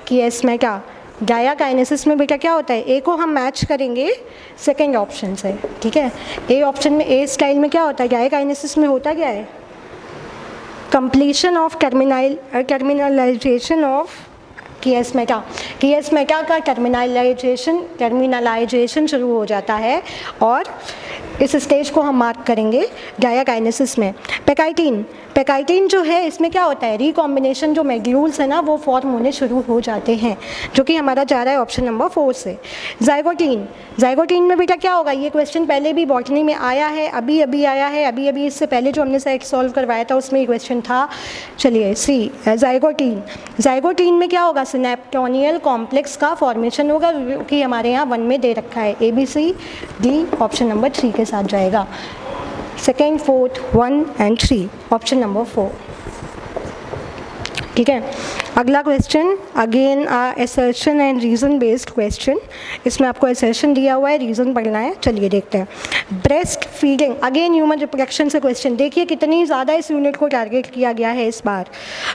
किएसमेटा। डायकाइनेसिस में बेटा क्या होता है, ए को हम मैच करेंगे सेकेंड ऑप्शन से, ठीक है। ए ऑप्शन में, ए स्टाइल में क्या होता है, डायकाइनेसिस में होता क्या है, कंप्लीशन ऑफ टर्मिनलाइजेशन ऑफ किएसमेटा। किएसमेटा का टर्मिनलाइजेशन शुरू हो जाता है और इस स्टेज को हम मार्क करेंगे डायकाइनेसिस में। पैकाइटिन, पैकाइटिन जो है इसमें क्या होता है, रिकॉम्बिनेशन जो मैग्यूल्स है ना वो फॉर्म होने शुरू हो जाते हैं, जो कि हमारा जा रहा है ऑप्शन नंबर 4 से। जाइगोटीन, जाइगोटीन में बेटा क्या होगा, ये क्वेश्चन पहले भी बॉटनी में आया है, अभी अभी आया है, अभी अभी इससे पहले जो हमने सेट सॉल्व करवाया था उसमें ये क्वेश्चन था। चलिए सी, जाइगोटीन, जाइगोटीन में क्या होगा, सिनेप्टोनियल कॉम्प्लेक्स का फॉर्मेशन होगा, जो कि हमारे यहाँ 1 में दे रखा है। ABC D ऑप्शन नंबर 3 के साथ जाएगा। Second, fourth, 1 and 3 option number 4, ठीक है। अगला question again assertion and reason based question. इसमें आपको असर्शन दिया हुआ है, रीज़न पढ़ना है। चलिए देखते हैं। Breast feeding, again human reproduction से क्वेश्चन। देखिए कितनी ज़्यादा इस यूनिट को टारगेट किया गया है इस बार।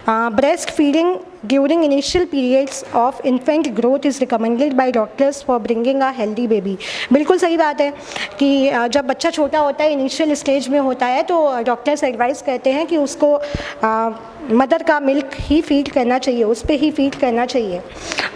Breast feeding during initial periods of infant growth is recommended by doctors for bringing a healthy baby. बिल्कुल सही बात है कि जब बच्चा छोटा होता है, इनिशियल स्टेज में होता है, तो डॉक्टर्स एडवाइस करते हैं कि उसको मदर का मिल्क ही फीड करना चाहिए, उस पर ही फीड करना चाहिए।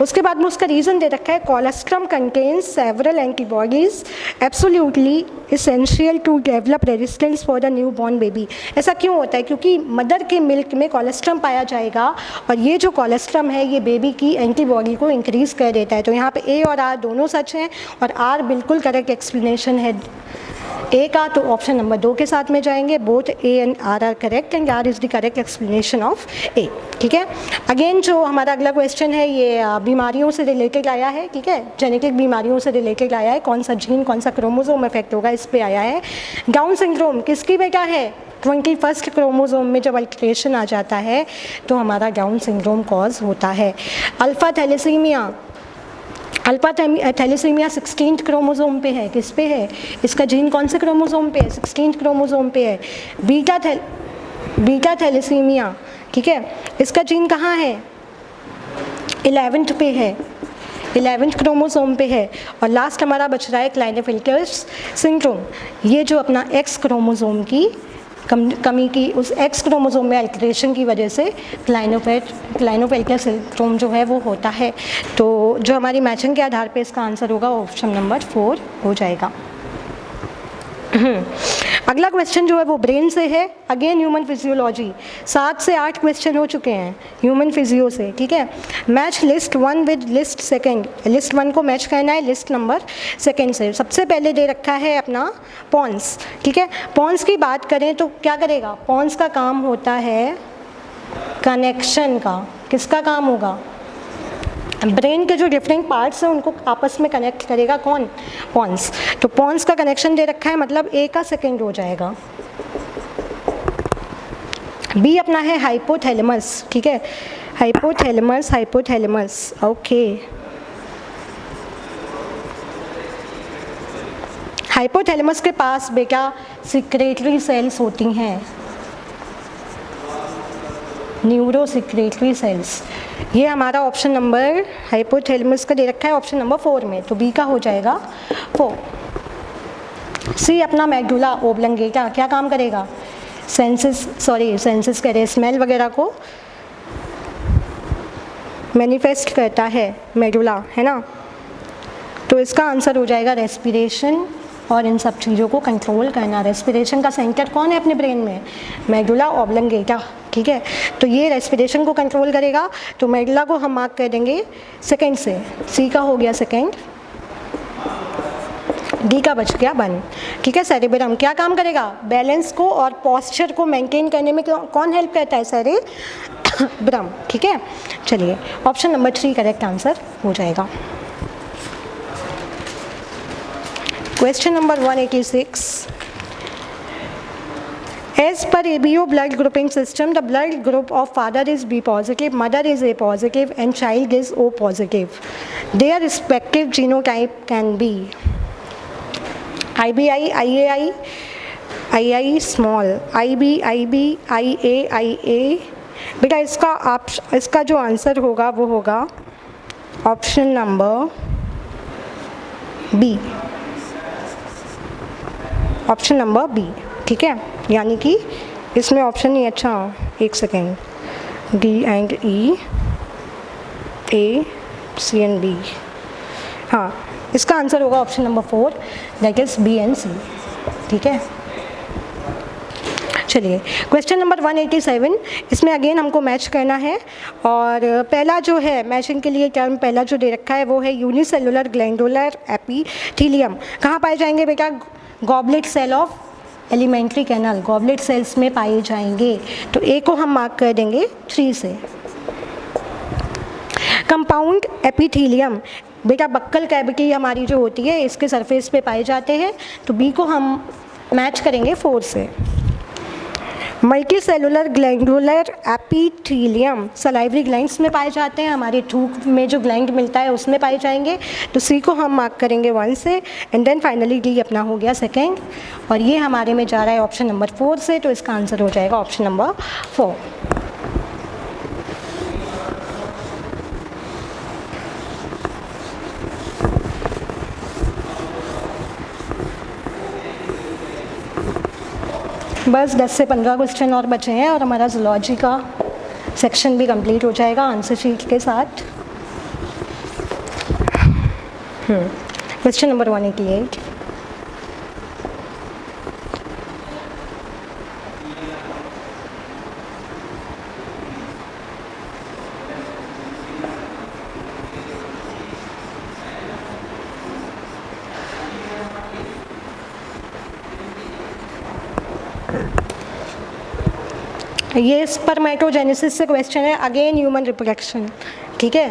उसके बाद में उसका रीज़न दे रखा है, colostrum contains several antibodies absolutely essential to develop resistance for the new born baby. ऐसा क्यों होता है, क्योंकि मदर के मिल्क में कोलेस्ट्रम पाया जाएगा और ये जो कोलेस्ट्रम है ये बेबी की एंटीबॉडी को इंक्रीज़ कर देता है। तो यहाँ पे ए और आर दोनों सच हैं और आर बिल्कुल करेक्ट एक्सप्लेनेशन है ए का, तो ऑप्शन नंबर 2 के साथ में जाएंगे। Both A and R are correct and R is the correct explanation of A, ठीक है। अगेन जो हमारा अगला क्वेश्चन है ये बीमारियों से रिलेटेड आया है, ठीक है, जेनेटिक बीमारियों से रिलेटेड आया है। कौन सा जीन, कौन सा क्रोमोसोम इफेक्ट होगा, इस पे आया है। डाउन सिंड्रोम किसकी बेटा है, 21st क्रोमोसोम में जब अल्टरेशन आ जाता है तो हमारा डाउन सिंड्रोम कॉज होता है। Alpha thalassemia, alpha thalassemia 16th chromosome पे है, किस पे है, इसका जीन कौन से क्रोमोसोम पे है, 16th क्रोमोसोम पे है। बीटा थैलेसीमिया, ठीक है, इसका जीन कहाँ है, 11th पे है, 11th क्रोमोसोम पे है। और लास्ट हमारा बच रहा है क्लाइनेफेल्टर्स सिंड्रोम। ये जो अपना X क्रोमोसोम की कमी की, उस X क्रोमोसोम में अल्टरेशन की वजह से क्लाइनेफेल्टर सिंड्रोम जो है वो होता है। तो जो हमारी मैचिंग के आधार पे इसका आंसर होगा ऑप्शन नंबर 4 हो जाएगा। अगला क्वेश्चन जो है वो ब्रेन से है। अगेन ह्यूमन फिजियोलॉजी, 7 से 8 क्वेश्चन हो चुके हैं ह्यूमन फिजियो से, ठीक है। Match list 1 with list second, list 1 को मैच करना है लिस्ट नंबर 2 से। सबसे पहले दे रखा है अपना पॉन्स, ठीक है। पॉन्स की बात करें तो क्या करेगा, पॉन्स का काम होता है कनेक्शन का। किसका काम होगा, ब्रेन के जो डिफरेंट पार्ट्स हैं उनको आपस में कनेक्ट करेगा कौन, पॉन्स। तो पॉन्स का कनेक्शन दे रखा है, मतलब ए का सेकंड हो जाएगा। बी अपना है हाइपोथैलेमस, ठीक है, हाइपोथैलेमस, हाइपोथैलेमस, ओके। हाइपोथैलेमस के पास बेटा सिक्रेटरी सेल्स होती हैं। Neurosecretory cells. ये हमारा ऑप्शन नंबर हाइपोथैलेमस का दे रखा है ऑप्शन नंबर 4 में, तो बी का हो जाएगा 4। सी अपना मेडुला ओब्लंगेटा क्या काम करेगा? सेंसेस करे स्मेल वगैरह को मैनिफेस्ट करता है मेडुला, है ना। तो इसका आंसर हो जाएगा रेस्पिरेशन और इन सब चीज़ों को कंट्रोल करना। रेस्पिरेशन का सेंटर कौन है अपने ब्रेन में? मेडुला ओब्लंगेटा, ठीक है। तो ये रेस्पिरेशन को कंट्रोल करेगा, तो मेडुला को हम मार्क कर देंगे सेकंड से। सी का हो गया सेकंड, डी का बच गया 1, ठीक है। सेरेब्रम क्या काम करेगा? बैलेंस को और पोस्चर को मेंटेन करने में कौन हेल्प करता है? सेरेब्रम, ठीक है। चलिए ऑप्शन नंबर 3 करेक्ट आंसर हो जाएगा। Question number 186, as per ABO blood grouping system, the blood group of father is B positive, mother is A positive and child is O positive. Their respective genotype can be IBI, IAI, II small, IB, IB, IA, IA। बेटा इसका जो answer होगा वो होगा option number B, option number B, ठीक है। यानी कि इसमें ऑप्शन नहीं, अच्छा एक second, D and E, A, C and B, हाँ इसका आंसर होगा option number 4, that is B and C, ठीक है। चलिए क्वेश्चन नंबर 187, इसमें अगेन हमको मैच करना है, और पहला जो है मैचिंग के लिए टर्म पहला जो दे रखा है वो है यूनिसेलुलर ग्लैंडुलर एपिथेलियम। कहाँ पाए जाएंगे बेटा? Goblet cell of alimentary canal, goblet cells में पाए जाएंगे। तो ए को हम मार्क कर देंगे 3 से। कंपाउंड एपिथेलियम बेटा बक्कल कैविटी हमारी जो होती है इसके सरफेस पे पाए जाते हैं, तो बी को हम मैच करेंगे 4 से। Multi cellular glandular epithelium salivary glands में पाए जाते हैं, हमारे थूक में जो ग्लैंड मिलता है उसमें पाए जाएंगे, तो सी को हम मार्क करेंगे 1 से। एंड देन फाइनली डी अपना हो गया सेकेंड, और ये हमारे में जा रहा है ऑप्शन नंबर 4 से, तो इसका आंसर हो जाएगा ऑप्शन नंबर 4। बस 10 से 15 क्वेश्चन और बचे हैं और हमारा ज़ूलॉजी का सेक्शन भी कंप्लीट हो जाएगा आंसर शीट के साथ। क्वेश्चन नंबर 188, ये स्पर्मेटोजेनेसिस से क्वेश्चन है, अगेन ह्यूमन रिप्रोडक्शन, ठीक है।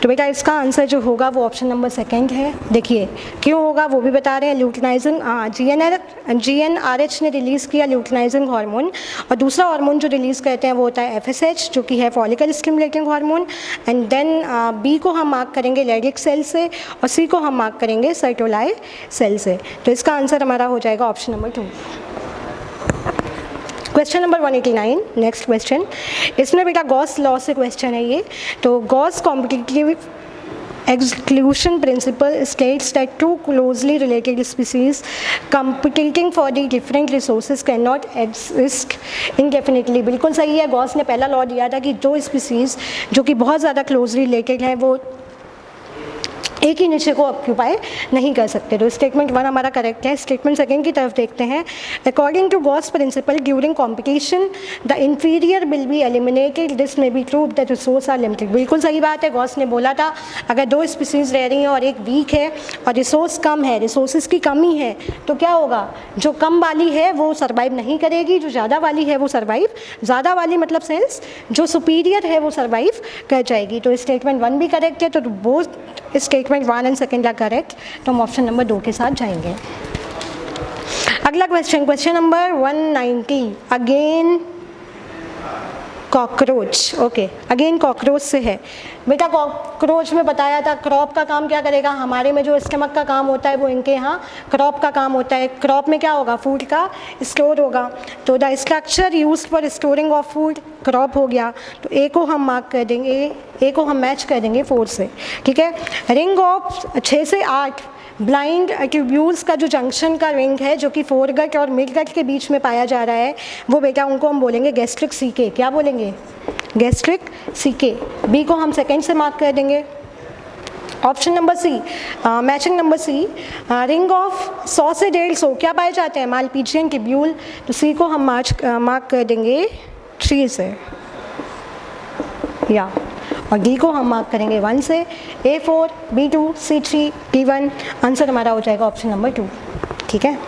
तो बेटा इसका आंसर जो होगा वो ऑप्शन नंबर सेकंड है। देखिए क्यों होगा वो भी बता रहे हैं। ल्यूटिनाइजिंग GnRH ने रिलीज़ किया ल्यूटिनाइजिंग हार्मोन, और दूसरा हार्मोन जो रिलीज़ करते हैं वो होता है FSH जो कि है follicle stimulating hormone. And then B को हम मार्क करेंगे लेडिक सेल से, और सी को हम मार्क करेंगे सर्टोलाई सेल से। तो इसका आंसर हमारा हो जाएगा option number 2। Question number 189, next question, इसमें बेटा गॉस लॉ से क्वेश्चन है ये। तो Gauss competitive exclusion principle states that two closely related species competing for the different resources cannot exist indefinitely। बिल्कुल सही है, गॉस ने पहला लॉ दिया था कि दो स्पीसीज़ जो कि बहुत ज़्यादा क्लोजली रिलेटेड हैं वो एक ही निचे को ऑक्यूपाई नहीं कर सकते। तो स्टेटमेंट 1 हमारा करेक्ट है। स्टेटमेंट सेकंड की तरफ देखते हैं। According to Gause principle during competition the inferior will be eliminated, this may be true the resource are limited. बिल्कुल सही बात है, गॉस ने बोला था अगर दो स्पीसीज़ रह रही हैं और एक वीक है और रिसोर्स कम है, रिसोर्सेज की कमी है, तो क्या होगा, जो कम वाली है वो सर्वाइव नहीं करेगी, जो ज़्यादा वाली है वो सर्वाइव, ज़्यादा वाली मतलब सेंस जो सुपीरियर है वो सर्वाइव कर जाएगी। तो स्टेटमेंट 1 भी करेक्ट है, तो both statement 1 and second are correct, तो हम ऑप्शन नंबर 2 के साथ जाएंगे। अगला question, question number 190, again cockroach, okay, again cockroach से है। बेटा कॉकरोच में बताया था क्रॉप का काम क्या करेगा, हमारे में जो स्टमक का काम होता है वो इनके यहाँ क्रॉप का काम होता है। क्रॉप में क्या होगा, फूड का स्टोर होगा। तो the structure used for storing of food crop हो गया। तो ए को हम मार्क कर देंगे, ए को हम मैच कर देंगे 4 से, ठीक है। रिंग ऑफ 6 से 8 ब्लाइंड ट्यूब्यूल्स का जो जंक्शन का रिंग है जो कि फोरगट और मिडगट के बीच में पाया जा रहा है, वो बेटा उनको हम बोलेंगे गैस्ट्रिक सीके। क्या बोलेंगे, गैस्ट्रिक सीके। बी को हम सेकेंड से मार्क कर देंगे। Option number C, matching number C, ring of 100 से 150 क्या पाए जाते हैं, मालपीजियन ट्यूब्यूल। तो सी को हम मार्क कर देंगे 3 से, या और डी को हम मार्क करेंगे 1 से। A4, B2, C3, D1, answer हमारा हो जाएगा ऑप्शन नंबर 2, ठीक है।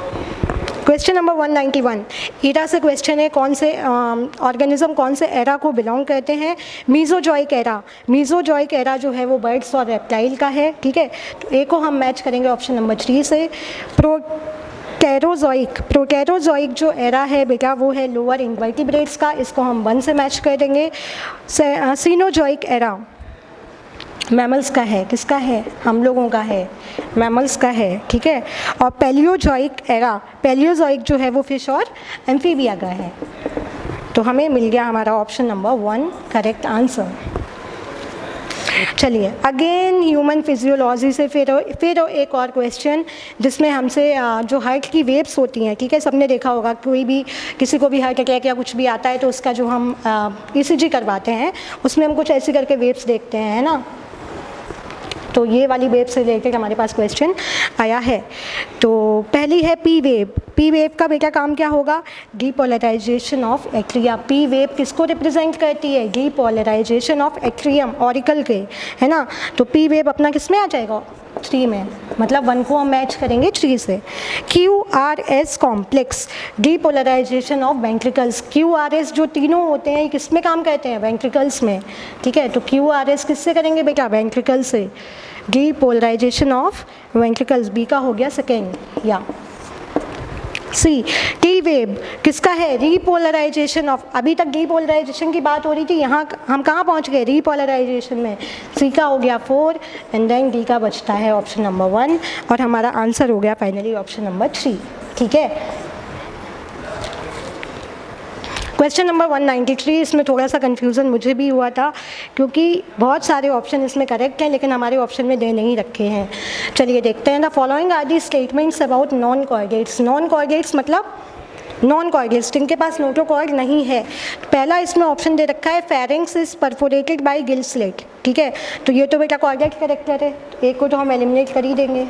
क्वेश्चन नंबर 191, एरा से क्वेश्चन है, कौन से ऑर्गेनिज्म कौन से एरा को बिलोंग करते हैं, मीजोजॉइक एरा। मीजोजॉइक एरा जो है वो बर्ड्स और रेप्टाइल का है, ठीक है। तो ए को हम मैच करेंगे ऑप्शन नंबर 3 से। प्रोटेरोजॉइक जो एरा है बेटा वो है लोअर इनवर्टिब्रेट्स का, इसको हम 1 से मैच कर देंगे। सीनोजॉइक एरा मैमल्स का है, किसका है, हम लोगों का है, मैमल्स का है, ठीक है। और पैलियोजॉइक एरा, पैलियोजॉइक जो है वो फिश और एम्फीबिया का है। तो हमें मिल गया हमारा ऑप्शन नंबर 1 करेक्ट आंसर। चलिए अगेन ह्यूमन फिजियोलॉजी से फिर एक और क्वेश्चन, जिसमें हमसे जो हार्ट की वेव्स होती हैं, ठीक है, सबने देखा होगा कोई भी किसी को भी हार्ट अटैक या कुछ भी आता है तो उसका जो हम ECG करवाते हैं उसमें हम कुछ ऐसी करके वेव्स देखते हैं, है ना। तो ये वाली वेव से रिलेटेड हमारे पास क्वेश्चन आया है। तो पहली है पी वेव। पी वेव का बेटा काम क्या होगा, depolarization of atria. P wave किसको रिप्रेजेंट करती है, डीपोलराइजेशन ऑफ एट्रियम, ऑरिकल के, है ना। तो पी वेव अपना किस में आ जाएगा, 3 में, मतलब 1 को हम मैच करेंगे 3 से। QRS complex, depolarization of ventricles. QRS जो तीनों होते हैं किस में काम करते हैं, वेंट्रिकल्स में, ठीक है। तो QRS किससे करेंगे बेटा, वेंट्रिकल से, डीपोलराइजेशन ऑफ वेंट्रिकल्स। बी का हो गया सेकेंड, या सी। टी वेव किसका है, रीपोलराइजेशन ऑफ, अभी तक डीपोलराइजेशन की बात हो रही थी, यहाँ हम कहाँ पहुँच गए, रीपोलराइजेशन में। सी का हो गया 4 एंड देन डी का बचता है ऑप्शन नंबर 1 और हमारा आंसर हो गया फाइनली ऑप्शन नंबर 3, ठीक है। क्वेश्चन नंबर 193, इसमें थोड़ा सा कन्फ्यूज़न मुझे भी हुआ था क्योंकि बहुत सारे ऑप्शन इसमें करेक्ट हैं लेकिन हमारे ऑप्शन में दे नहीं रखे हैं। चलिए देखते हैं। The following are the statements about non chordates. Non chordates मतलब नॉन कॉर्डेट्स जिनके पास नोटोकॉर्ड नहीं है। पहला इसमें ऑप्शन दे रखा है pharynx is perforated bye Gill slit, ठीक है। तो ये तो बेटा कॉर्डेट करेक्टर है, एक को तो हम एलिमिनेट कर ही देंगे।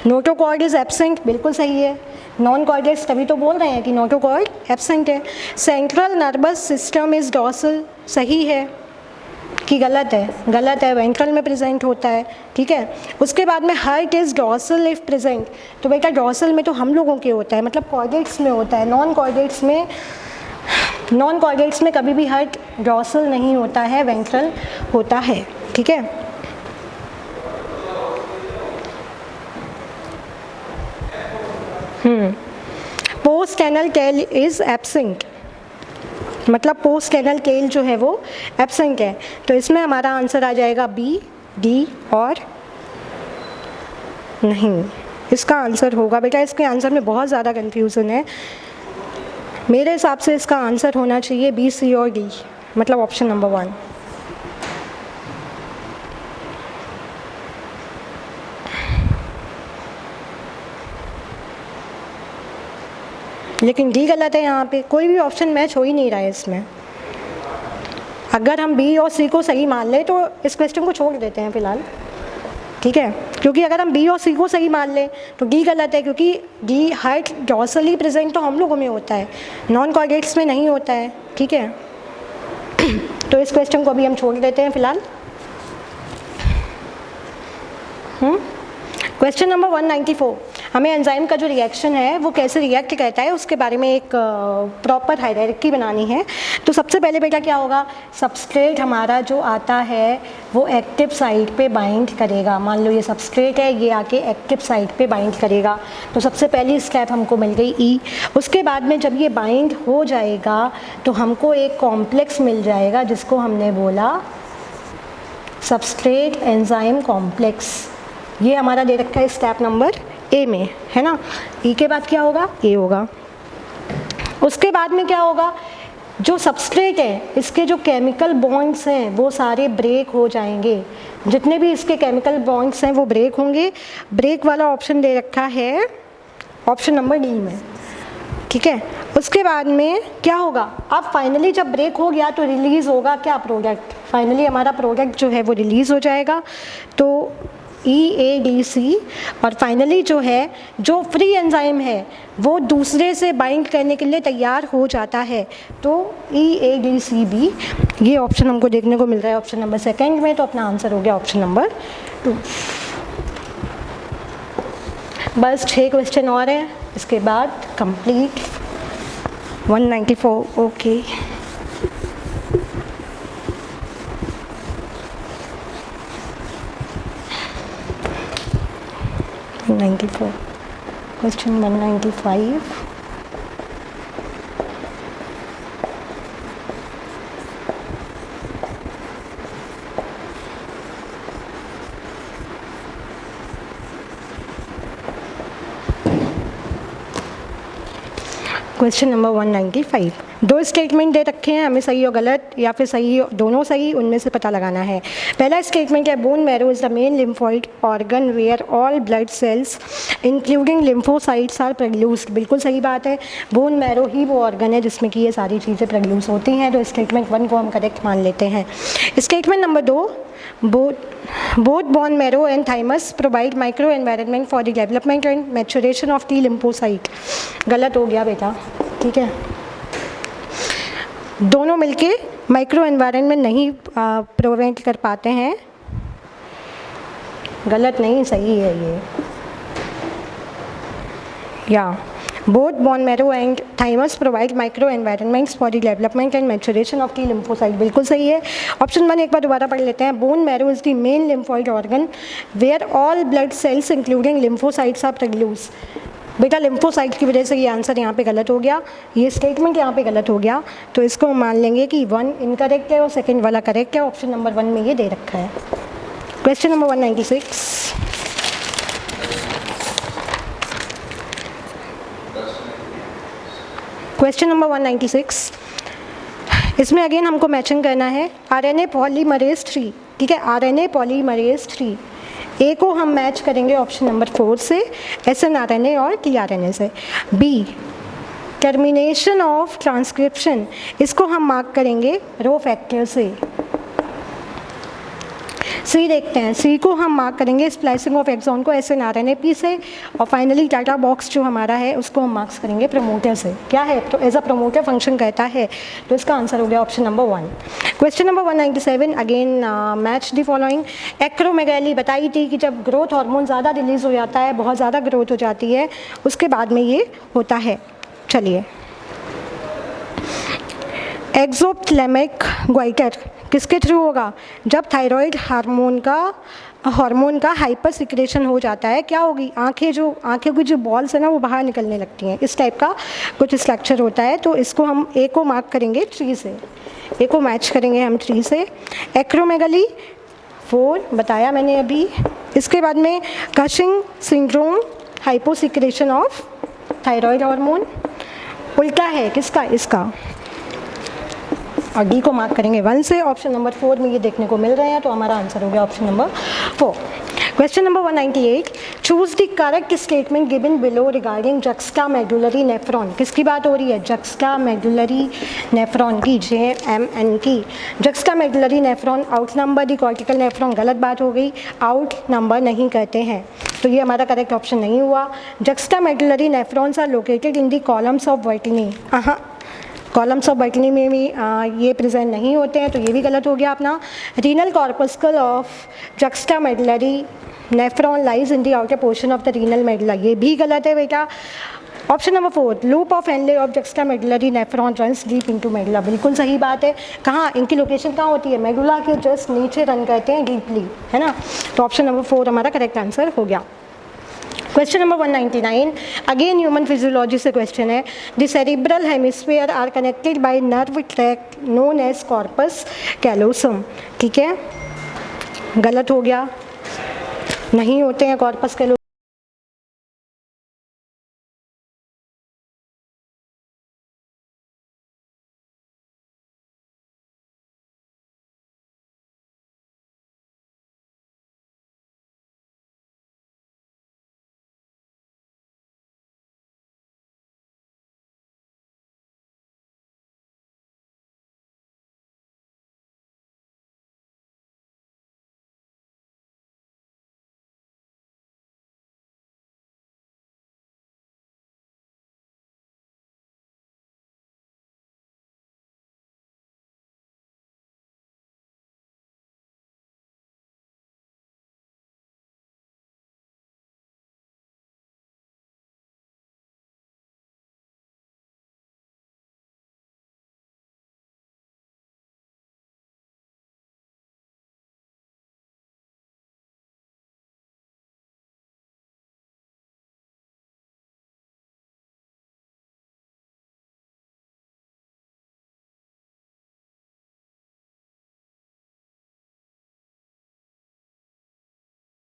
नोटोकॉर्ड इज एब्सेंट, बिल्कुल सही है। नॉन कॉर्डेट्स तभी तो बोल रहे हैं कि नोटोकॉर्ड एब्सेंट है। Central nervous system is dorsal, सही है कि गलत है, गलत है, वेंट्रल में प्रेजेंट होता है, ठीक है। उसके बाद में heart is dorsal if present, तो बेटा डॉर्सल में तो हम लोगों के होता है, मतलब कॉर्डेट्स में होता है। नॉन कॉर्डेट्स में कभी भी हार्ट डॉर्सल नहीं होता है, वेंट्रल होता है, ठीक है। Post anal tail is absent, मतलब पोस्ट एनल टेल जो है वो एब्सेंट है। तो इसमें हमारा आंसर आ जाएगा बी, डी और नहीं। इसका आंसर होगा बेटा, इसके आंसर में बहुत ज़्यादा कन्फ्यूज़न है। मेरे हिसाब से इसका आंसर होना चाहिए बी, सी और डी, मतलब ऑप्शन नंबर 1। लेकिन डी गलत है, यहाँ पे कोई भी ऑप्शन मैच हो ही नहीं रहा है इसमें। अगर हम बी और सी को सही मान लें तो इस क्वेश्चन को छोड़ देते हैं फ़िलहाल, ठीक है। क्योंकि अगर हम बी और सी को सही मान लें तो डी गलत है, क्योंकि डी हार्ट डॉर्सली प्रेजेंट तो हम लोगों में होता है, नॉन कॉर्डेट्स में नहीं होता है, ठीक है। तो इस क्वेश्चन को अभी हम छोड़ देते हैं फ़िलहाल। क्वेश्चन नंबर 194, हमें एंजाइम का जो रिएक्शन है वो कैसे रिएक्ट करता है उसके बारे में एक प्रॉपर हायरार्की बनानी है। तो सबसे पहले बेटा क्या होगा, सबस्ट्रेट हमारा जो आता है वो एक्टिव साइट पे बाइंड करेगा। मान लो ये सबस्ट्रेट है, ये आके एक्टिव साइट पे बाइंड करेगा। तो सबसे पहली स्टेप हमको मिल गई ई। उसके बाद में जब ये बाइंड हो जाएगा तो हमको एक कॉम्प्लेक्स मिल जाएगा जिसको हमने बोला सबस्ट्रेट एंजाइम कॉम्प्लेक्स। ये हमारा दे रखा है स्टेप नंबर ए में, है ना। ई के बाद क्या होगा, ए होगा। उसके बाद में क्या होगा, जो सबस्ट्रेट है इसके जो केमिकल बॉन्ड्स हैं वो सारे ब्रेक हो जाएंगे। जितने भी इसके केमिकल बॉन्ड्स हैं वो ब्रेक होंगे। ब्रेक वाला ऑप्शन दे रखा है ऑप्शन नंबर डी में, ठीक है। उसके बाद में क्या होगा, अब फाइनली जब ब्रेक हो गया तो रिलीज़ होगा क्या, प्रोडक्ट। फाइनली हमारा प्रोडक्ट जो है वो रिलीज़ हो जाएगा। तो EADC। और फाइनली जो है, जो फ्री एंजाइम है वो दूसरे से बाइंड करने के लिए तैयार हो जाता है। तो EADCB ये ऑप्शन हमको देखने को मिल रहा है ऑप्शन नंबर सेकंड में। तो अपना आंसर हो गया ऑप्शन नंबर 2। बस 6 क्वेश्चन और हैं, इसके बाद complete 194। Okay, question 195। Question number 195, 2 statement दे रखे हैं, हमें सही और गलत या फिर सही दोनों सही उनमें से पता लगाना है। पहला स्टेटमेंट है bone marrow is the main lymphoid organ where all blood cells including lymphocytes are produced. बिल्कुल सही बात है, बोन मैरो ही वो ऑर्गन है जिसमें कि ये सारी चीज़ें प्रोड्यूस होती हैं। तो स्टेटमेंट 1 को हम करेक्ट मान लेते हैं। Statement number 2, both bone marrow and thymus provide micro environment for the development and maturation of T lymphocyte। गलत हो गया बेटा, ठीक है। दोनों मिलके माइक्रो एनवायरनमेंट नहीं प्रोवेंट कर पाते हैं। गलत नहीं, सही है ये। या both bone marrow and thymus provide micro environments for the development and maturation of T lymphocyte। बिल्कुल सही है। ऑप्शन 1 एक बार दोबारा पढ़ लेते हैं। Bone marrow is the main lymphoid organ where all blood cells including lymphocytes are produced। बेटा lymphocyte की वजह से ये आंसर यहाँ पे गलत हो गया, ये स्टेटमेंट यहाँ पे गलत हो गया। तो इसको हम मान लेंगे कि 1 इनकरेक्ट है और सेकंड वाला करेक्ट है। ऑप्शन नंबर 1 में ये दे रखा है। क्वेश्चन नंबर 196, क्वेश्चन नंबर 196, इसमें अगेन हमको मैचिंग करना है RNA पॉलीमरेज 3, ठीक है। RNA पॉलीमरेज 3 ए को हम मैच करेंगे ऑप्शन नंबर 4 से, SNRNA और tRNA से। बी टर्मिनेशन ऑफ ट्रांसक्रिप्शन, इसको हम मार्क करेंगे रो फैक्टर से। सी देखते हैं, सी को हम मार्क करेंगे स्प्लाइसिंग ऑफ एक्सॉन को SNRNA से। और फाइनली डाटा बॉक्स जो हमारा है उसको हम मार्क्स करेंगे प्रमोटर से। क्या है, तो एज अ प्रमोटर फंक्शन कहता है। तो इसका आंसर हो गया option number 1। Question number 197, again match the following. Acromegaly बताई थी कि जब ग्रोथ हार्मोन ज़्यादा रिलीज़ हो जाता है, बहुत ज़्यादा ग्रोथ हो जाती है, उसके बाद में ये होता है। चलिए, एक्सोप्थेल्मिक ग्वाइटर किसके थ्रू होगा, जब थायराइड हार्मोन का हाइपर सिक्रेशन हो जाता है। क्या होगी, आंखें की जो बॉल्स है ना वो बाहर निकलने लगती हैं। इस टाइप का कुछ स्ट्रक्चर होता है। तो इसको हम ए को मार्क करेंगे 3 से, ए को मैच करेंगे हम 3 से। एक्रोमेगली 4 बताया मैंने अभी। इसके बाद में Cushing syndrome, hyposecretion of thyroid hormone, उल्टा है किसका, इसका। और डी को मार्क करेंगे 1 से। ऑप्शन नंबर 4 में ये देखने को मिल रहे हैं। तो हमारा आंसर हो गया option number 4। Question number 198, choose the correct statement given below regarding juxtamedullary nephron. किसकी बात हो रही है, जक्स्टामेडुलरी नेफ्रॉन की, JMN की। जक्स्टामेडुलरी नेफ्रॉन आउट नंबर दी कॉर्टिकल नेफ्रॉन, गलत बात हो गई, आउट नंबर नहीं कहते हैं। तो ये हमारा करेक्ट ऑप्शन नहीं हुआ। Juxtamedullary nephrons are located in the columns of Bertini. Columns of Bertini में भी ये प्रेजेंट नहीं होते हैं। तो ये भी गलत हो गया अपना। Renal corpuscle of juxtamedullary nephron lies in the outer portion of the renal medulla, ये भी गलत है बेटा। Option number 4, loop of Henle of juxtamedullary nephron runs deep into medulla, बिल्कुल सही बात है। कहाँ इनकी लोकेशन कहाँ होती है? मेडुला के जस्ट नीचे रन करते हैं डीपली, है ना। तो ऑप्शन नंबर 4 हमारा करेक्ट आंसर हो गया। Question number 199, again human physiology से क्वेश्चन है। The cerebral hemisphere are connected by nerve track known as corpus callosum, ठीक है, गलत हो गया, नहीं होते हैं कॉर्पस कैलोसम।